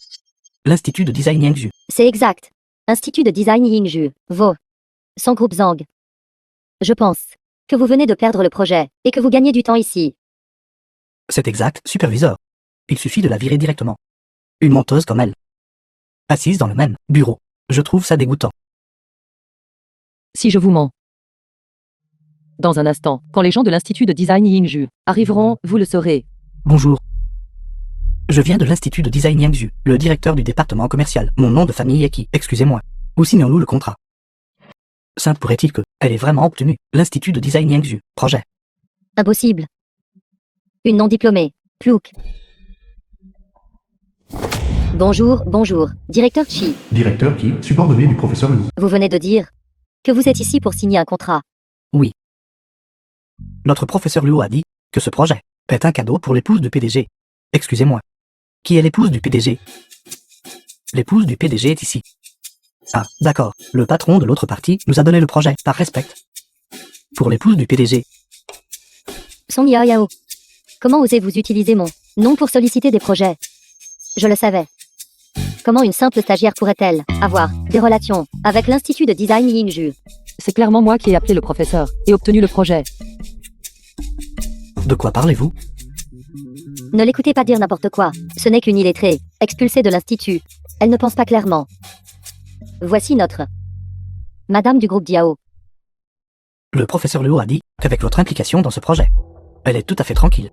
l'Institut de Design Yangju. C'est exact. Institut de Design Yingju vaut son groupe Zhang. Je pense que vous venez de perdre le projet et que vous gagnez du temps ici. C'est exact, superviseur. Il suffit de la virer directement. Une menteuse comme elle. Assise dans le même bureau. Je trouve ça dégoûtant. Si je vous mens. Dans un instant, quand les gens de l'Institut de Design Yingju arriveront, vous le saurez. Bonjour. Je viens de l'Institut de Design Yangju, le directeur du département commercial. Mon nom de famille est qui? Excusez-moi. Où signons-nous le contrat? Simple pourrait-il que elle ait vraiment obtenu l'Institut de Design Yangju. Projet. Impossible. Une non diplômée. Plouk. Bonjour, bonjour. Directeur Chi. Directeur qui, subordonné du professeur Liu. Vous venez de dire que vous êtes ici pour signer un contrat. Oui. Notre professeur Luo a dit que ce projet est un cadeau pour l'épouse du PDG. Excusez-moi. Qui est l'épouse du PDG? L'épouse du PDG est ici. Ah, d'accord. Le patron de l'autre partie nous a donné le projet, par respect. Pour l'épouse du PDG. Song Yao. Comment osez-vous utiliser mon nom pour solliciter des projets? Je le savais. Comment une simple stagiaire pourrait-elle avoir des relations avec l'Institut de Design Yingju? C'est clairement moi qui ai appelé le professeur et obtenu le projet. De quoi parlez-vous? Ne l'écoutez pas dire n'importe quoi. Ce n'est qu'une illettrée, expulsée de l'Institut. Elle ne pense pas clairement. Voici notre Madame du groupe Diao. Le professeur Luo a dit qu'avec votre implication dans ce projet, elle est tout à fait tranquille.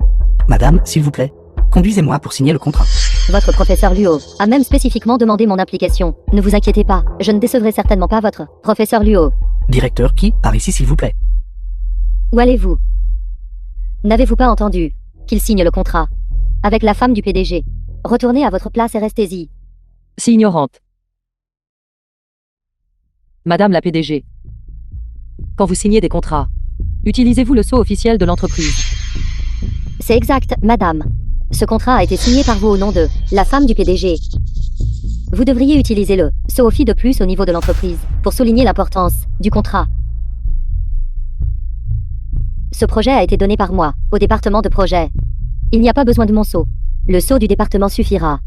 Madame, s'il vous plaît, conduisez-moi pour signer le contrat. Votre professeur Luo a même spécifiquement demandé mon implication. Ne vous inquiétez pas, je ne décevrai certainement pas votre professeur Luo. Directeur qui, par ici s'il vous plaît. Où allez-vous? N'avez-vous pas entendu qu'il signe le contrat avec la femme du PDG? Retournez à votre place et restez-y. Si ignorante. Madame la PDG. Quand vous signez des contrats, utilisez-vous le sceau officiel de l'entreprise? C'est exact, madame. Ce contrat a été signé par vous au nom de la femme du PDG. Vous devriez utiliser le sceau office de plus au niveau de l'entreprise pour souligner l'importance du contrat. Ce projet a été donné par moi au département de projet. Il n'y a pas besoin de mon sceau. Le sceau du département suffira.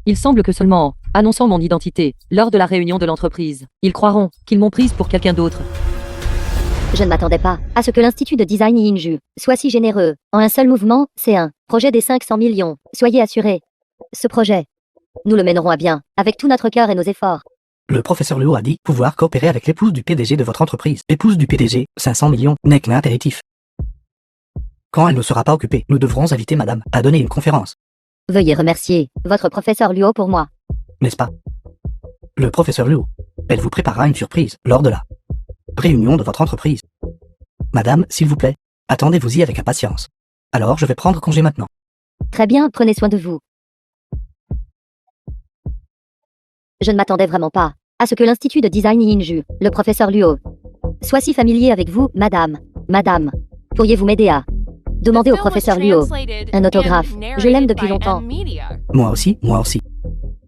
Il semble que seulement en annonçant mon identité lors de la réunion de l'entreprise, ils croiront qu'ils m'ont prise pour quelqu'un d'autre. Je ne m'attendais pas à ce que l'Institut de Design Yingju soit si généreux. En un seul mouvement, c'est un projet des 500 millions. Soyez assurés. Ce projet, nous le mènerons à bien, avec tout notre cœur et nos efforts. Le professeur Luo a dit pouvoir coopérer avec l'épouse du PDG de votre entreprise. Épouse du PDG, 500 millions, n'est qu'un impératif. Quand elle ne sera pas occupée, nous devrons inviter madame à donner une conférence. Veuillez remercier votre professeur Luo pour moi. N'est-ce pas? Le professeur Luo, elle vous préparera une surprise lors de la réunion de votre entreprise. Madame, s'il vous plaît, attendez-vous-y avec impatience. Alors je vais prendre congé maintenant. Très bien, prenez soin de vous. Je ne m'attendais vraiment pas à ce que l'Institut de Design Yingju, le professeur Luo, soit si familier avec vous, madame. Madame, pourriez-vous m'aider à demander au professeur Luo un autographe? Je l'aime depuis longtemps. Moi aussi, moi aussi.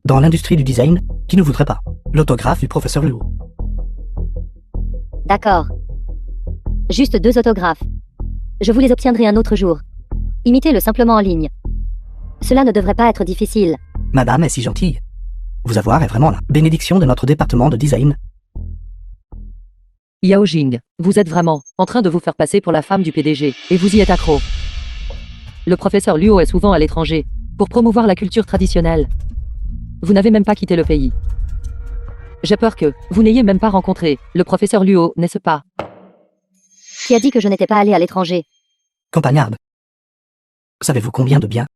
Dans l'industrie du design, qui ne voudrait pas l'autographe du professeur Luo? D'accord. Juste 2 autographes. Je vous les obtiendrai un autre jour. Imitez-le simplement en ligne. Cela ne devrait pas être difficile. Madame est si gentille. Vous avoir est vraiment la bénédiction de notre département de design. Yao Jing, vous êtes vraiment en train de vous faire passer pour la femme du PDG, et vous y êtes accro. Le professeur Luo est souvent à l'étranger, pour promouvoir la culture traditionnelle. Vous n'avez même pas quitté le pays. J'ai peur que vous n'ayez même pas rencontré le professeur Luo, n'est-ce pas? Qui a dit que je n'étais pas allé à l'étranger? Campagnarde. Savez-vous combien de biens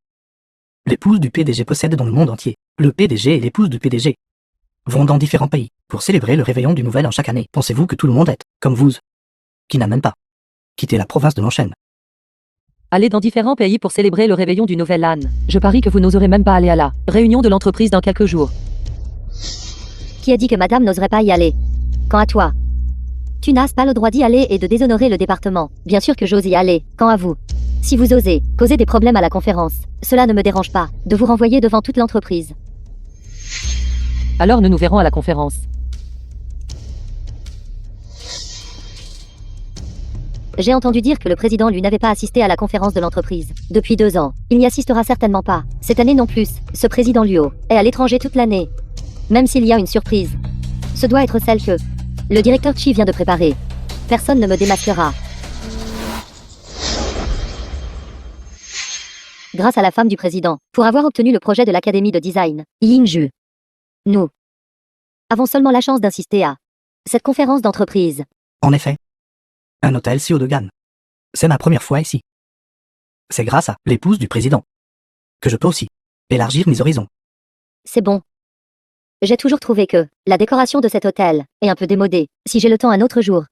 l'épouse du PDG possède dans le monde entier? Le PDG et l'épouse du PDG vont dans différents pays. Pour célébrer le réveillon du Nouvel An chaque année, pensez-vous que tout le monde est, comme vous, qui n'a même pas quitté la province de l'Enchaîne? Allez dans différents pays pour célébrer le réveillon du Nouvel An. Je parie que vous n'oserez même pas aller à la réunion de l'entreprise dans quelques jours. Qui a dit que madame n'oserait pas y aller? Quant à toi, tu n'as pas le droit d'y aller et de déshonorer le département. Bien sûr que j'ose y aller. Quant à vous, si vous osez causer des problèmes à la conférence, cela ne me dérange pas de vous renvoyer devant toute l'entreprise. Alors nous nous verrons à la conférence. J'ai entendu dire que le président lui n'avait pas assisté à la conférence de l'entreprise depuis 2 ans. Il n'y assistera certainement pas. Cette année non plus. Ce président Luo est à l'étranger toute l'année. Même s'il y a une surprise, ce doit être celle que le directeur Chi vient de préparer. Personne ne me démasquera. Grâce à la femme du président, pour avoir obtenu le projet de l'académie de design, Yingju, nous avons seulement la chance d'assister à cette conférence d'entreprise. En effet. Un hôtel si haut de gamme. C'est ma première fois ici. C'est grâce à l'épouse du président que je peux aussi élargir mes horizons. C'est bon. J'ai toujours trouvé que la décoration de cet hôtel est un peu démodée. Si j'ai le temps un autre jour,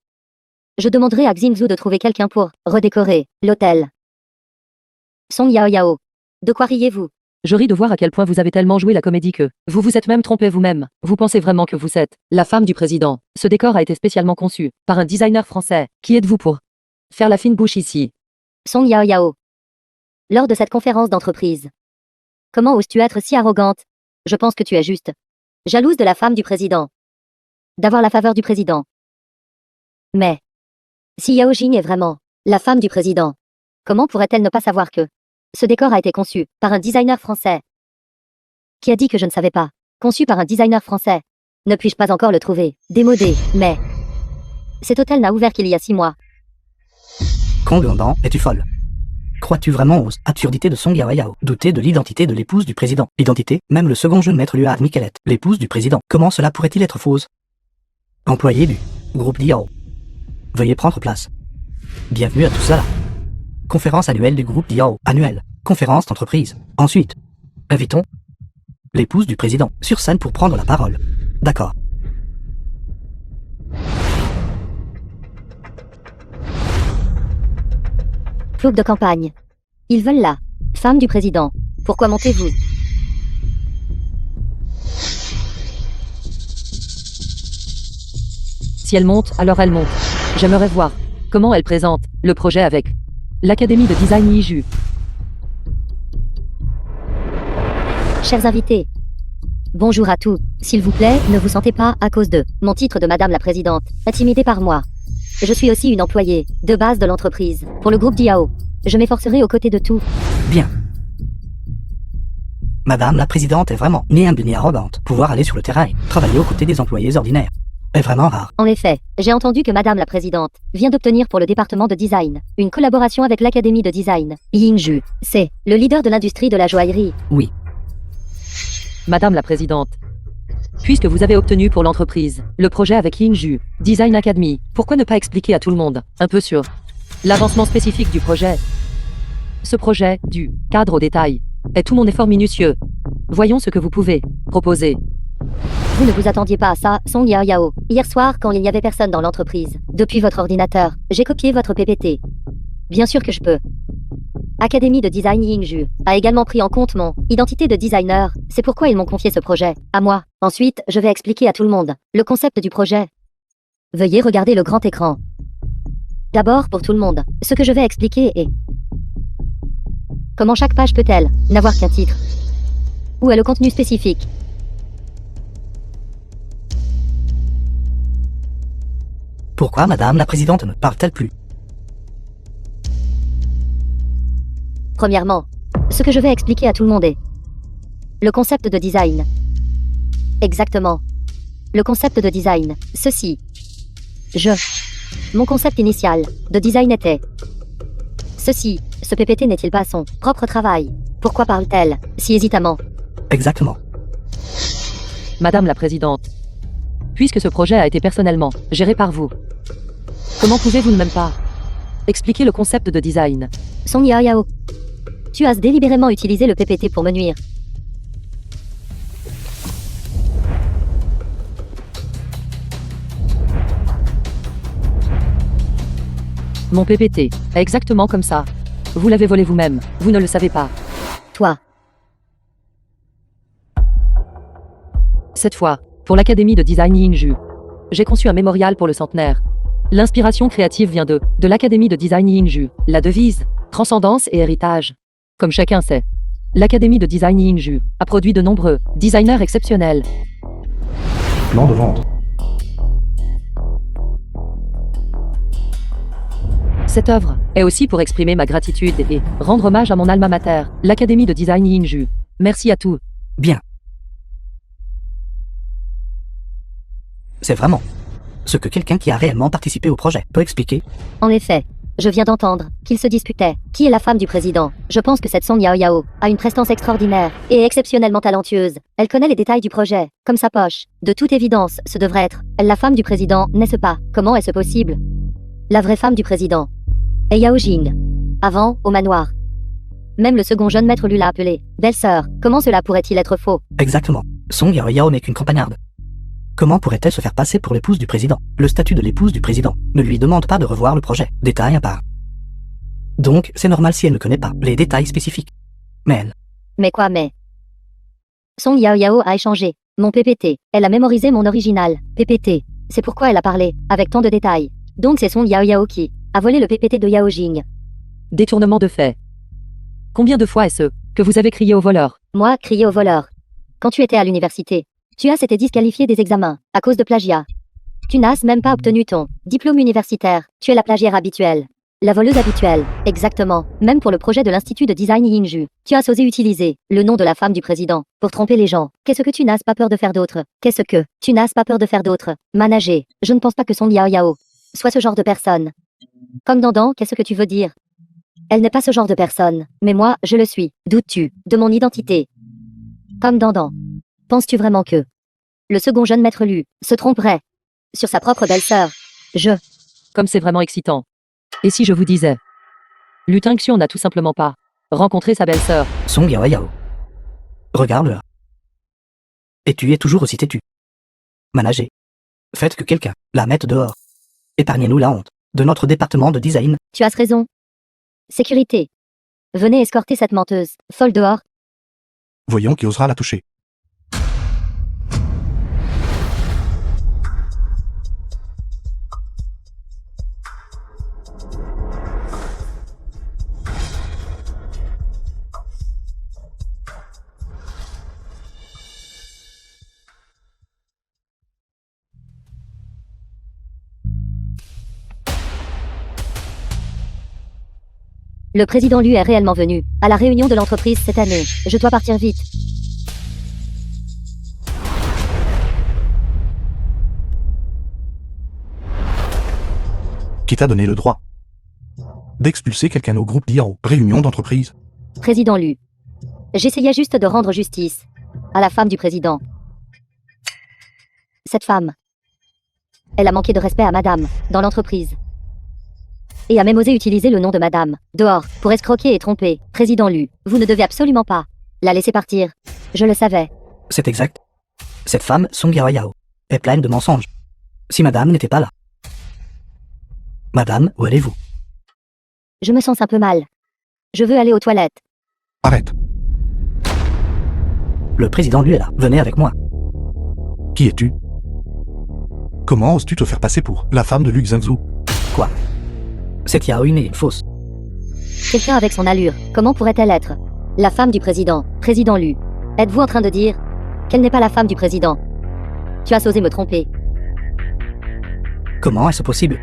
je demanderai à Xingzhu de trouver quelqu'un pour redécorer l'hôtel. Song Yao Yao. De quoi riez-vous? Je ris de voir à quel point vous avez tellement joué la comédie que vous vous êtes même trompé vous-même. Vous pensez vraiment que vous êtes la femme du président. Ce décor a été spécialement conçu par un designer français. Qui êtes-vous pour faire la fine bouche ici? Song Yao Yao. Lors de cette conférence d'entreprise, comment oses-tu être si arrogante? Je pense que tu es juste jalouse de la femme du président. D'avoir la faveur du président. Mais si Yao Jing est vraiment la femme du président, comment pourrait-elle ne pas savoir que ce décor a été conçu par un designer français? Qui a dit que je ne savais pas? Conçu par un designer français. Ne puis-je pas encore le trouver démodé? Mais cet hôtel n'a ouvert qu'il y a 6 mois. Konglandan, es-tu folle? Crois-tu vraiment aux absurdités de Song Yao Yao? Douter de l'identité de l'épouse du président. Identité, même le second jeune maître lui a admis qu'elle est l'épouse du président. Comment cela pourrait-il être fausse? Employé du groupe Diao. Veuillez prendre place. Bienvenue à tous à la conférence annuelle du groupe Diao. Annuelle. Conférence d'entreprise. Ensuite, invitons l'épouse du président sur scène pour prendre la parole. D'accord. Troupe de campagne. Ils veulent la femme du président. Pourquoi montez-vous? Si elle monte, alors elle monte. J'aimerais voir comment elle présente le projet avec l'académie de design Yiju. Chers invités, bonjour à tous. S'il vous plaît, ne vous sentez pas, à cause de mon titre de Madame la Présidente, intimidée par moi. Je suis aussi une employée de base de l'entreprise. Pour le groupe Diao, je m'efforcerai aux côtés de tout. Bien. Madame la Présidente est vraiment ni humble ni arrogante. Pouvoir aller sur le terrain et travailler aux côtés des employés ordinaires est vraiment rare. En effet, j'ai entendu que Madame la Présidente vient d'obtenir pour le département de design une collaboration avec l'Académie de design. Yingju, c'est le leader de l'industrie de la joaillerie. Oui. Madame la Présidente, puisque vous avez obtenu pour l'entreprise le projet avec Yingju Design Academy, pourquoi ne pas expliquer à tout le monde un peu sur l'avancement spécifique du projet? Ce projet, du cadre au détail, est tout mon effort minutieux. Voyons ce que vous pouvez proposer. Vous ne vous attendiez pas à ça, Song Yao Yao. Hier soir, quand il n'y avait personne dans l'entreprise, depuis votre ordinateur, j'ai copié votre PPT. Bien sûr que je peux. Académie de design Yingju a également pris en compte mon identité de designer. C'est pourquoi ils m'ont confié ce projet à moi. Ensuite, je vais expliquer à tout le monde le concept du projet. Veuillez regarder le grand écran. D'abord, pour tout le monde, ce que je vais expliquer est comment chaque page peut-elle n'avoir qu'un titre? Où est le contenu spécifique? Pourquoi Madame la Présidente ne parle-t-elle plus? Premièrement, ce que je vais expliquer à tout le monde est le concept de design. Exactement. Le concept de design. Ceci. Mon concept initial de design était ceci. Ce PPT n'est-il pas son propre travail? Pourquoi parle-t-elle si hésitamment? Exactement. Madame la Présidente, puisque ce projet a été personnellement géré par vous, comment pouvez-vous ne même pas expliquer le concept de design? Song Yao Yao. Tu as délibérément utilisé le PPT pour me nuire. Mon PPT. Exactement comme ça. Vous l'avez volé vous-même. Vous ne le savez pas. Toi. Cette fois, pour l'Académie de Design Yingju. J'ai conçu un mémorial pour le centenaire. L'inspiration créative vient de l'Académie de Design Yingju. La devise, transcendance et héritage. Comme chacun sait, l'Académie de Design Yingju a produit de nombreux designers exceptionnels. Plan de vente. Cette œuvre est aussi pour exprimer ma gratitude et rendre hommage à mon alma mater, l'Académie de Design Yingju. Merci à tous. Bien. C'est vraiment ce que quelqu'un qui a réellement participé au projet peut expliquer. En effet, je viens d'entendre qu'ils se disputaient. Qui est la femme du président? Je pense que cette Song Yao Yao a une prestance extraordinaire et exceptionnellement talentueuse. Elle connaît les détails du projet, comme sa poche. De toute évidence, ce devrait être elle la femme du président, n'est-ce pas? Comment est-ce possible? La vraie femme du président est Yao Jing. Avant, au manoir. Même le second jeune maître Lu l'a appelée belle-sœur. Comment cela pourrait-il être faux? Exactement. Song Yao Yao n'est qu'une campagnarde. Comment pourrait-elle se faire passer pour l'épouse du président? Le statut de l'épouse du président ne lui demande pas de revoir le projet, détail à part. Donc, c'est normal si elle ne connaît pas les détails spécifiques. Mais elle, Mais quoi mais? Song Yao Yao a échangé mon PPT. Elle a mémorisé mon original PPT. C'est pourquoi elle a parlé avec tant de détails. Donc c'est Song Yao Yao qui a volé le PPT de Yao Jing. Détournement de fait. Combien de fois est-ce que vous avez crié au voleur? Moi, crié au voleur. Quand tu étais à l'université, tu as été disqualifié des examens à cause de plagiat. Tu n'as même pas obtenu ton diplôme universitaire. Tu es la plagiaire habituelle. La voleuse habituelle. Exactement. Même pour le projet de l'Institut de Design Yingju. Tu as osé utiliser le nom de la femme du président pour tromper les gens. Qu'est-ce que tu n'as pas peur de faire d'autre? Qu'est-ce que tu n'as pas peur de faire d'autre? Manager. Je ne pense pas que Song Yao Yao soit ce genre de personne. Comme Dandan, qu'est-ce que tu veux dire? Elle n'est pas ce genre de personne. Mais moi, je le suis. Doutes-tu de mon identité? Comme Dandan. Penses-tu vraiment que le second jeune maître Lu se tromperait sur sa propre belle-sœur? Comme c'est vraiment excitant. Et si je vous disais, Lu Tingxion n'a tout simplement pas rencontré sa belle-sœur. Song Yao Yao. Regarde-la. Et tu es toujours aussi têtu. Manager. Faites que quelqu'un la mette dehors. Épargnez-nous la honte de notre département de design. Tu as raison. Sécurité. Venez escorter cette menteuse folle dehors. Voyons qui osera la toucher. Le président Lu est réellement venu à la réunion de l'entreprise cette année. Je dois partir vite. Qui t'a donné le droit d'expulser quelqu'un au groupe d'IAO? Réunion d'entreprise. Président Lu. J'essayais juste de rendre justice à la femme du président. Cette femme. Elle a manqué de respect à madame dans l'entreprise. Et a même osé utiliser le nom de madame dehors pour escroquer et tromper. Président Lu, vous ne devez absolument pas la laisser partir. Je le savais. C'est exact. Cette femme, Song Yao Yao, est pleine de mensonges. Si madame n'était pas là. Madame, où allez-vous? Je me sens un peu mal. Je veux aller aux toilettes. Arrête. Le président lui est là. Venez avec moi. Qui es-tu? Comment oses-tu te faire passer pour la femme de Lu Zhengzhou? Quoi? Cette Yao Yun est fausse. Quelqu'un avec son allure, comment pourrait-elle être la femme du président? Président Lu. Êtes-vous en train de dire qu'elle n'est pas la femme du président? Tu as osé me tromper. Comment est-ce possible?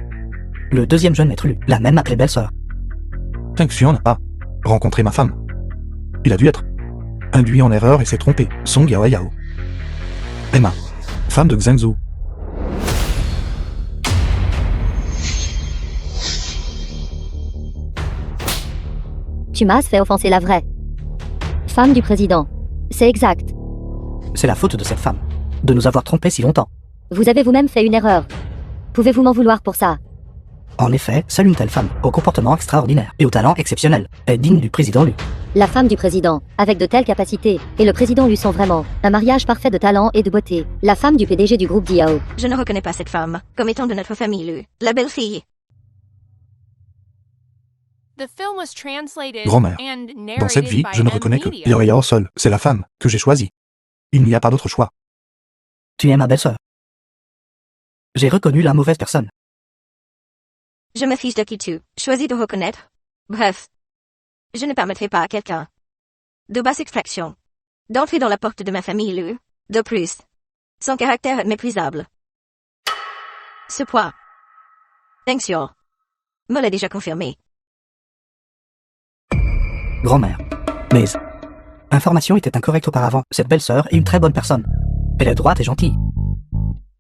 Le deuxième jeune maître Lu l'a même appelée belle-sœur. Tingxion n'a pas rencontré ma femme. Il a dû être induit en erreur et s'est trompé. Song Yao Yao. Emma, femme de Zhengzhou. Tu m'as fait offenser la vraie femme du président. C'est exact. C'est la faute de cette femme de nous avoir trompés si longtemps. Vous avez vous-même fait une erreur. Pouvez-vous m'en vouloir pour ça? En effet, seule une telle femme, au comportement extraordinaire et au talent exceptionnel, est digne du président Lu. La femme du président, avec de telles capacités, et le président Lu sont vraiment un mariage parfait de talent et de beauté. La femme du PDG du groupe d'IAO. Je ne reconnais pas cette femme comme étant de notre famille, Lu. La belle-fille. The film was translated Grand-mère. and Dans cette narrated vie, by je ne M. reconnais que Media. Yao Yao seule. C'est la femme que j'ai choisie. Il n'y a pas d'autre choix. Tu es ma belle-sœur. J'ai reconnu la mauvaise personne. Je me fiche de qui tu choisis de reconnaître. Bref. Je ne permettrai pas à quelqu'un de basse extraction d'entrer dans la porte de ma famille Lu. De plus, son caractère est méprisable. Ce poids, Dengxiu me l'a déjà confirmé. Grand-mère. Mais... Information était incorrecte auparavant. Cette belle-sœur est une très bonne personne. Elle est droite et gentille.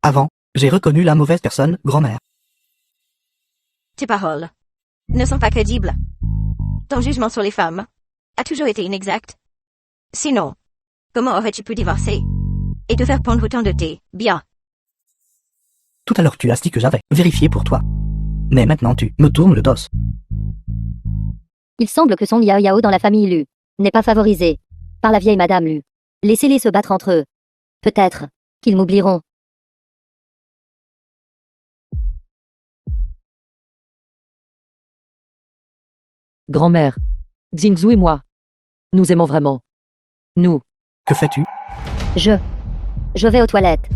Avant, j'ai reconnu la mauvaise personne, grand-mère. Tes paroles ne sont pas crédibles. Ton jugement sur les femmes a toujours été inexact. Sinon, comment aurais-tu pu divorcer et te faire prendre autant de tes biens? Tout à l'heure tu as dit que j'avais vérifié pour toi. Mais maintenant tu me tournes le dos. Il semble que son Yao Yao dans la famille Lu n'est pas favorisé par la vieille Madame Lu. Laissez-les se battre entre eux. Peut-être qu'ils m'oublieront. Grand-mère. Xingzhu et moi. Nous aimons vraiment. Nous. Que fais-tu? Je vais aux toilettes.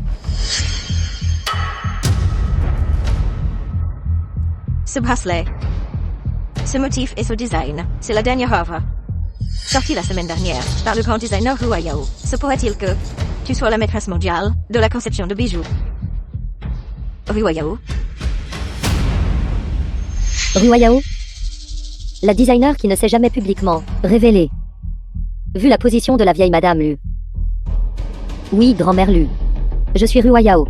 Ce bracelet, ce motif et ce design, c'est la dernière œuvre sortie la semaine dernière par le grand designer Hua Yao. Se pourrait-il que tu sois la maîtresse mondiale de la conception de bijoux? Hua Yao? Hua Yao, la designer qui ne s'est jamais publiquement révélée. Vu la position de la vieille Madame Lu. Oui, grand-mère Lu. Je suis Hua Yao.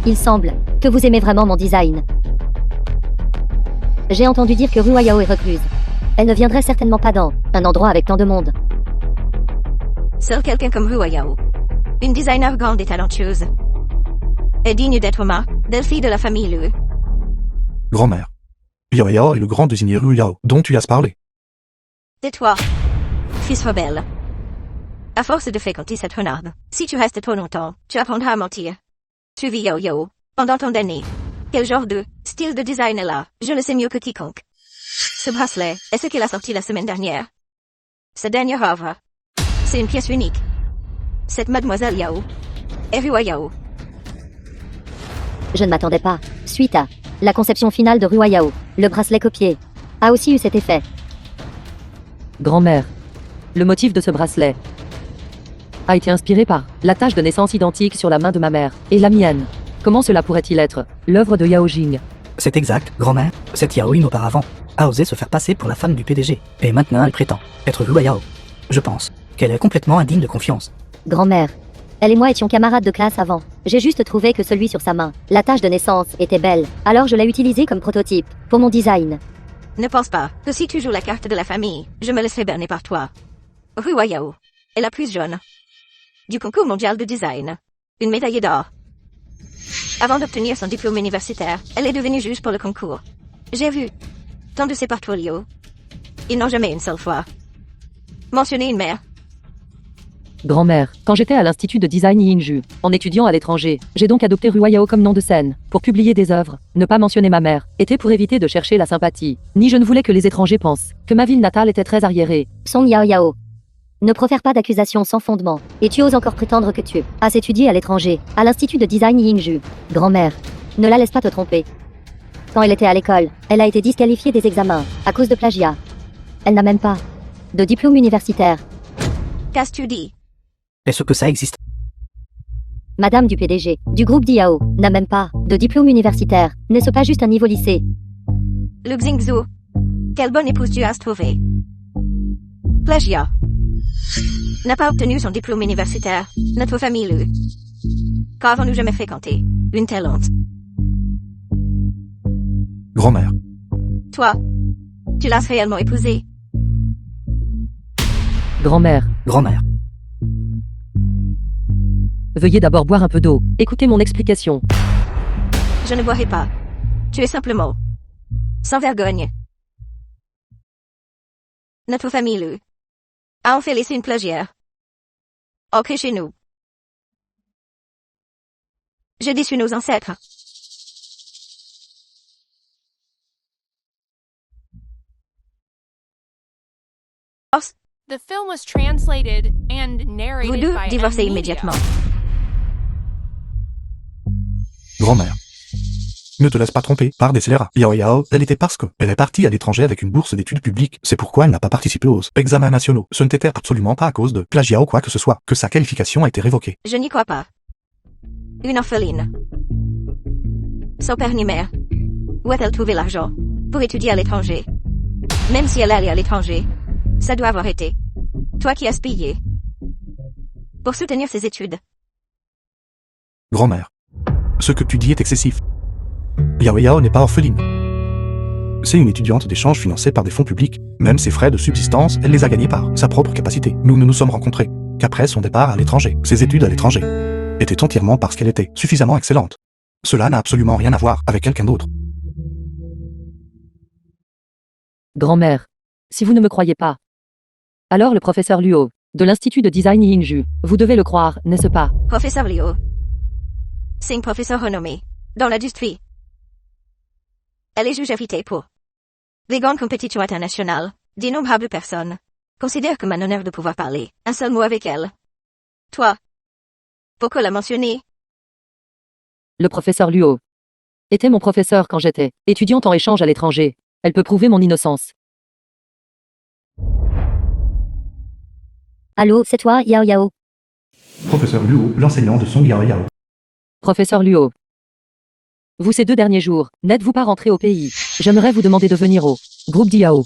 Il semble que vous aimez vraiment mon design. J'ai entendu dire que Hua Yao est recluse. Elle ne viendrait certainement pas dans un endroit avec tant de monde. Seul quelqu'un comme Hua Yao, une designer grande et talentueuse, est digne d'être ma belle-fille de la famille Lu. Grand-mère. Yao Yao est le grand désigné Ru Yao dont tu as parlé. Tais-toi, fils rebelle. À force de fréquenter cette renarde, si tu restes trop longtemps, tu apprendras à mentir. Tu vis Yao Yao pendant tant d'années. Quel genre de style de design est là? Je le sais mieux que quiconque. Ce bracelet est ce qu'elle a sorti la semaine dernière. Sa dernière œuvre. C'est une pièce unique. Cette mademoiselle Yao est Hua Yao. Je ne m'attendais pas. Suite à la conception finale de Hua Yao, le bracelet copié a aussi eu cet effet. Grand-mère. Le motif de ce bracelet a été inspiré par la tache de naissance identique sur la main de ma mère et la mienne. Comment cela pourrait-il être l'œuvre de Yao Jing? C'est exact, grand-mère. Cette Yaoïne auparavant a osé se faire passer pour la femme du PDG. Et maintenant elle prétend être Hua Yao. Je pense qu'elle est complètement indigne de confiance. Grand-mère, elle et moi étions camarades de classe avant. J'ai juste trouvé que celui sur sa main, la tache de naissance, était belle. Alors je l'ai utilisé comme prototype pour mon design. Ne pense pas que si tu joues la carte de la famille, je me laisserai berner par toi. Hua Yao est la plus jeune du concours mondial de design. Une médaillée d'or. Avant d'obtenir son diplôme universitaire, elle est devenue juge pour le concours. J'ai vu tant de ses portfolios. Ils n'ont jamais une seule fois mentionné une mère. Grand-mère. Quand j'étais à l'Institut de Design Yingju, en étudiant à l'étranger, j'ai donc adopté Hua Yao comme nom de scène. Pour publier des œuvres, ne pas mentionner ma mère était pour éviter de chercher la sympathie. Ni je ne voulais que les étrangers pensent que ma ville natale était très arriérée. Song Yao Yao. Ne profère pas d'accusations sans fondement. Et tu oses encore prétendre que tu as étudié à l'étranger, à l'Institut de Design Yingju. Grand-mère, ne la laisse pas te tromper. Quand elle était à l'école, elle a été disqualifiée des examens, à cause de plagiat. Elle n'a même pas de diplôme universitaire. Qu'as-tu tu dis? Est-ce que ça existe? Madame du PDG, du groupe Diao, n'a même pas de diplôme universitaire. N'est-ce pas juste un niveau lycée? Le Xingzhu. Quelle bonne épouse tu as trouvé. Plagiat. N'a pas obtenu son diplôme universitaire, notre famille Lu. Qu'avons-nous jamais fréquenté une telle honte? Grand-mère. Toi, tu l'as réellement épousée? Grand-mère. Grand-mère. Veuillez d'abord boire un peu d'eau. Écoutez mon explication. Je ne boirai pas. Tu es simplement sans vergogne. Notre famille Lu a en fait laissé une plagiaire. Ancrée chez nous. Je dis sur nos ancêtres. The film was translated and Vous narrated deux by divorcez M. immédiatement. Grand-mère. Ne te laisse pas tromper par des scélérats. Yao Yao, elle était parce que elle est partie à l'étranger avec une bourse d'études publiques. C'est pourquoi elle n'a pas participé aux examens nationaux. Ce n'était absolument pas à cause de plagiat ou quoi que ce soit que sa qualification a été révoquée. Je n'y crois pas. Une orpheline. Sans père ni mère. Où a-t-elle trouvé l'argent pour étudier à l'étranger? Même si elle allait à l'étranger, ça doit avoir été toi qui as payé pour soutenir ses études. Grand-mère. Ce que tu dis est excessif. Yao Yao n'est pas orpheline. C'est une étudiante d'échange financée par des fonds publics. Même ses frais de subsistance, elle les a gagnés par sa propre capacité. Nous ne nous sommes rencontrés qu'après son départ à l'étranger. Ses études à l'étranger étaient entièrement parce qu'elle était suffisamment excellente. Cela n'a absolument rien à voir avec quelqu'un d'autre. Grand-mère. Si vous ne me croyez pas. Alors le professeur Luo, de l'Institut de Design Yingju, vous devez le croire, n'est-ce pas? Professeur Liu. C'est une professeure renommée dans l'industrie. Elle est juge invitée pour les grandes compétitions internationales. D'innombrables personnes considèrent comme un honneur de pouvoir parler un seul mot avec elle. Toi, pourquoi la mentionner? Le professeur Luo était mon professeur quand j'étais étudiante en échange à l'étranger. Elle peut prouver mon innocence. Allô, c'est toi, Yao Yao. Professeur Luo, l'enseignant de Song Yao Yao. Professeur Luo. Vous ces 2 derniers jours, n'êtes-vous pas rentré au pays? J'aimerais vous demander de venir au groupe d'Iao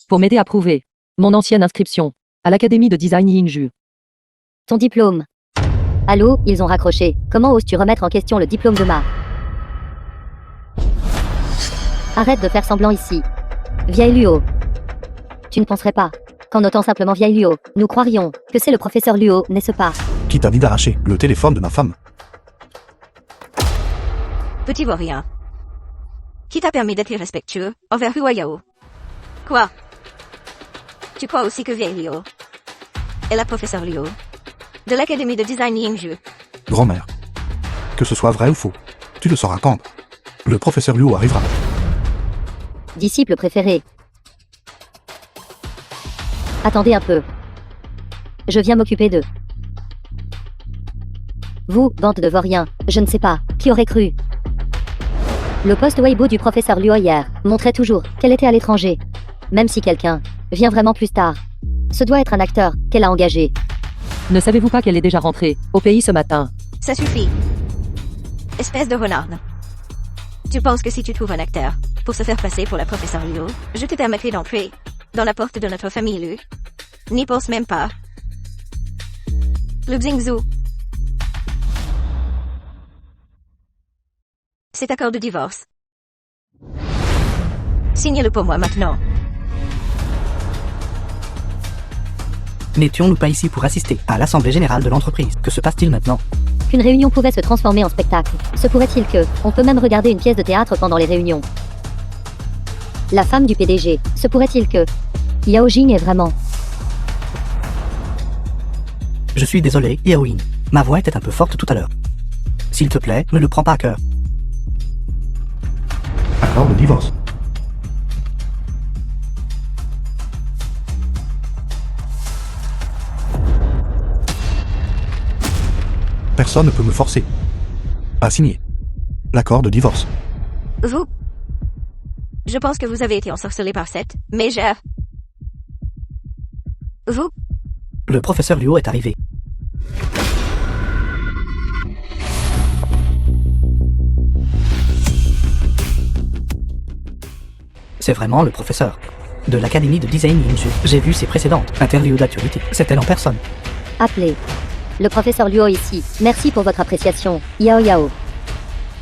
pour m'aider à prouver mon ancienne inscription à l'Académie de Design Yingju. Ton diplôme. Allô, ils ont raccroché. Comment oses-tu remettre en question le diplôme de ma... Arrête de faire semblant ici. Vieille Luo. Tu ne penserais pas qu'en notant simplement vieille Luo, nous croirions que c'est le professeur Luo, n'est-ce pas? Qui t'a dit d'arracher le téléphone de ma femme? Petit vaurien. Qui t'a permis d'être irrespectueux envers Hua Yao? Quoi? Tu crois aussi que vieille Liu est la professeure Liu de l'Académie de Design Yingju? Grand-mère. Que ce soit vrai ou faux, tu le sauras quand le professeur Luo arrivera. Disciple préféré. Attendez un peu. Je viens m'occuper d'eux. Vous, bande de vauriens, je ne sais pas, qui aurait cru? Le post Weibo du professeur Luo hier montrait toujours qu'elle était à l'étranger. Même si quelqu'un vient vraiment plus tard, ce doit être un acteur qu'elle a engagé. Ne savez-vous pas qu'elle est déjà rentrée au pays ce matin? Ça suffit. Espèce de renarde. Tu penses que si tu trouves un acteur pour se faire passer pour la professeure Liu, je te permettrai d'entrer dans la porte de notre famille Lu? N'y pense même pas. Le Xingzhou. Cet accord de divorce. Signez-le pour moi maintenant. N'étions-nous pas ici pour assister à l'assemblée générale de l'entreprise? Que se passe-t-il maintenant? Qu'une réunion pouvait se transformer en spectacle. Se pourrait-il que on peut même regarder une pièce de théâtre pendant les réunions? La femme du PDG. Se pourrait-il que Yao Jing est vraiment... Je suis désolé, Yaoyin. Ma voix était un peu forte tout à l'heure. S'il te plaît, ne le prends pas à cœur. Accord de divorce. Personne ne peut me forcer à signer l'accord de divorce. Vous? Je pense que vous avez été ensorcelé par cette mégère. Vous? Le professeur Luo est arrivé. C'est vraiment le professeur de l'Académie de Design Yingju. J'ai vu ses précédentes interviews d'actualité. C'est elle en personne. Appelez. Le professeur Luo ici. Merci pour votre appréciation, Yao Yao.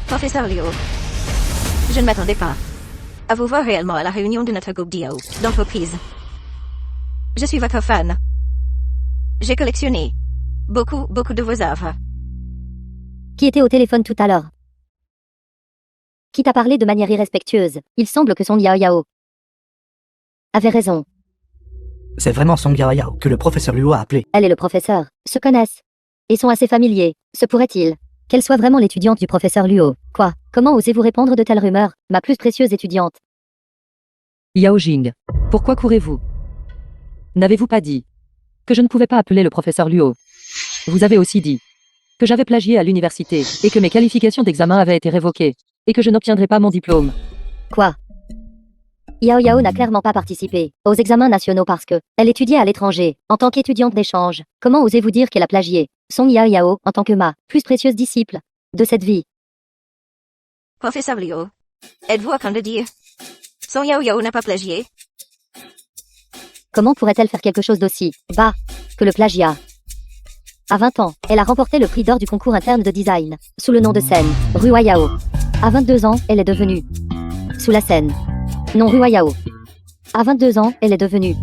Professeur Liu. Je ne m'attendais pas à vous voir réellement à la réunion de notre groupe d'IAO d'entreprise. Je suis votre fan. J'ai collectionné beaucoup de vos œuvres. Qui était au téléphone tout à l'heure? Qui t'a parlé de manière irrespectueuse? Il semble que son Yao Yao avait raison. C'est vraiment Song Yao Yao que le professeur Luo a appelé. Elle et le professeur se connaissent et sont assez familiers. Se pourrait-il qu'elle soit vraiment l'étudiante du professeur Luo? Quoi? Comment osez-vous répandre de telles rumeurs, ma plus précieuse étudiante? Yao Jing. Pourquoi courez-vous? N'avez-vous pas dit que je ne pouvais pas appeler le professeur Luo? Vous avez aussi dit que j'avais plagié à l'université et que mes qualifications d'examen avaient été révoquées et que je n'obtiendrai pas mon diplôme. Quoi? Yao Yao n'a clairement pas participé aux examens nationaux parce que elle étudiait à l'étranger, en tant qu'étudiante d'échange. Comment osez-vous dire qu'elle a plagié Song Yao Yao, en tant que ma plus précieuse disciple de cette vie? Professeur Liu, êtes-vous en train de dire Son Yao Yao n'a pas plagié? Comment pourrait-elle faire quelque chose d'aussi bas que le plagiat? À 20 ans, elle a remporté le prix d'or du concours interne de design, sous le nom de scène, Rua Yao. À 22 ans, elle est devenue, sous la scène, non Rua Yao. À 22 ans, elle est devenue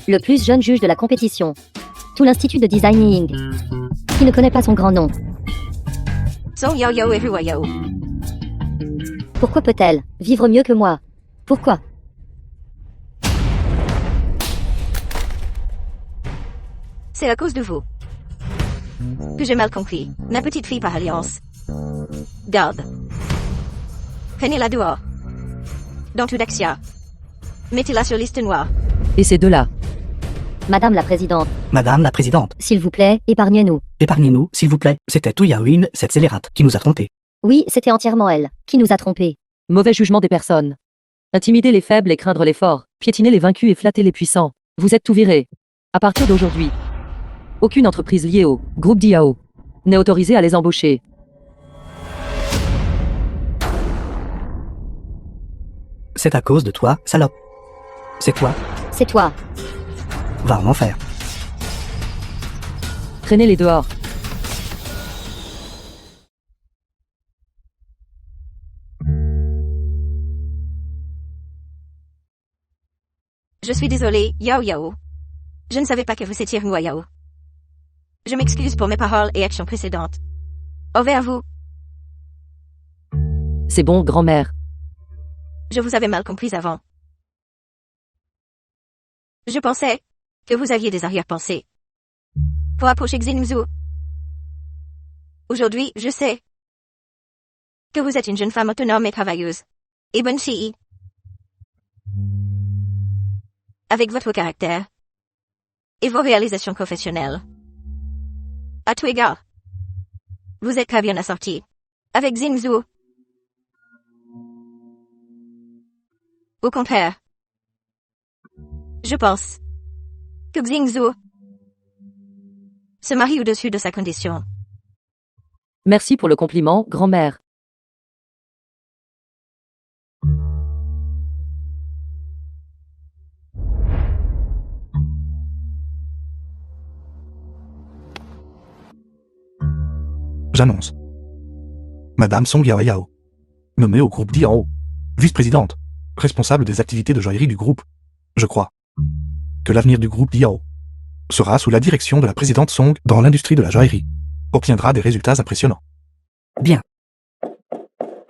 le plus jeune juge de la compétition. Tout l'institut de design Ying, qui ne connaît pas son grand nom. Son Yao Yao et Rua Yao. Pourquoi peut-elle vivre mieux que moi? Pourquoi? C'est à cause de vous que j'ai mal compris. Ma petite fille par alliance. Garde. Prenez-la dehors. Dans tout Daxia. Mettez-la sur liste noire. Et ces deux-là? Madame la Présidente, Madame la Présidente, s'il vous plaît, épargnez-nous. épargnez-nous, s'il vous plaît. C'était Tu Yaoin, cette scélérate, qui nous a trompés. Oui, c'était entièrement elle qui nous a trompés. Mauvais jugement des personnes. Intimider les faibles et craindre les forts. Piétiner les vaincus et flatter les puissants. Vous êtes tout viré. À partir d'aujourd'hui, aucune entreprise liée au groupe Diao n'est autorisée à les embaucher. C'est à cause de toi, salope. C'est toi, C'est toi. va en enfer. Traînez-les dehors. Je suis désolé, Yao Yao. Je ne savais pas que vous étiez Rua Yao. Je m'excuse pour mes paroles et actions précédentes. Au revoir vous. C'est bon, grand-mère. Je vous avais mal compris avant. Je pensais que vous aviez des arrière-pensées pour approcher Xingzhou. Aujourd'hui, je sais que vous êtes une jeune femme autonome et travailleuse. Et bonne fille. Avec votre caractère et vos réalisations professionnelles. À tout égard, vous êtes très bien assorti avec Xingzhou. Au contraire, je pense que Xingzhou se marie au-dessus de sa condition. Merci pour le compliment, grand-mère. J'annonce. Madame Song Yao Yao, nommée au groupe Diao, vice-présidente, responsable des activités de joaillerie du groupe. Je crois que l'avenir du groupe Diao sera sous la direction de la présidente Song dans l'industrie de la joaillerie. Obtiendra des résultats impressionnants. Bien.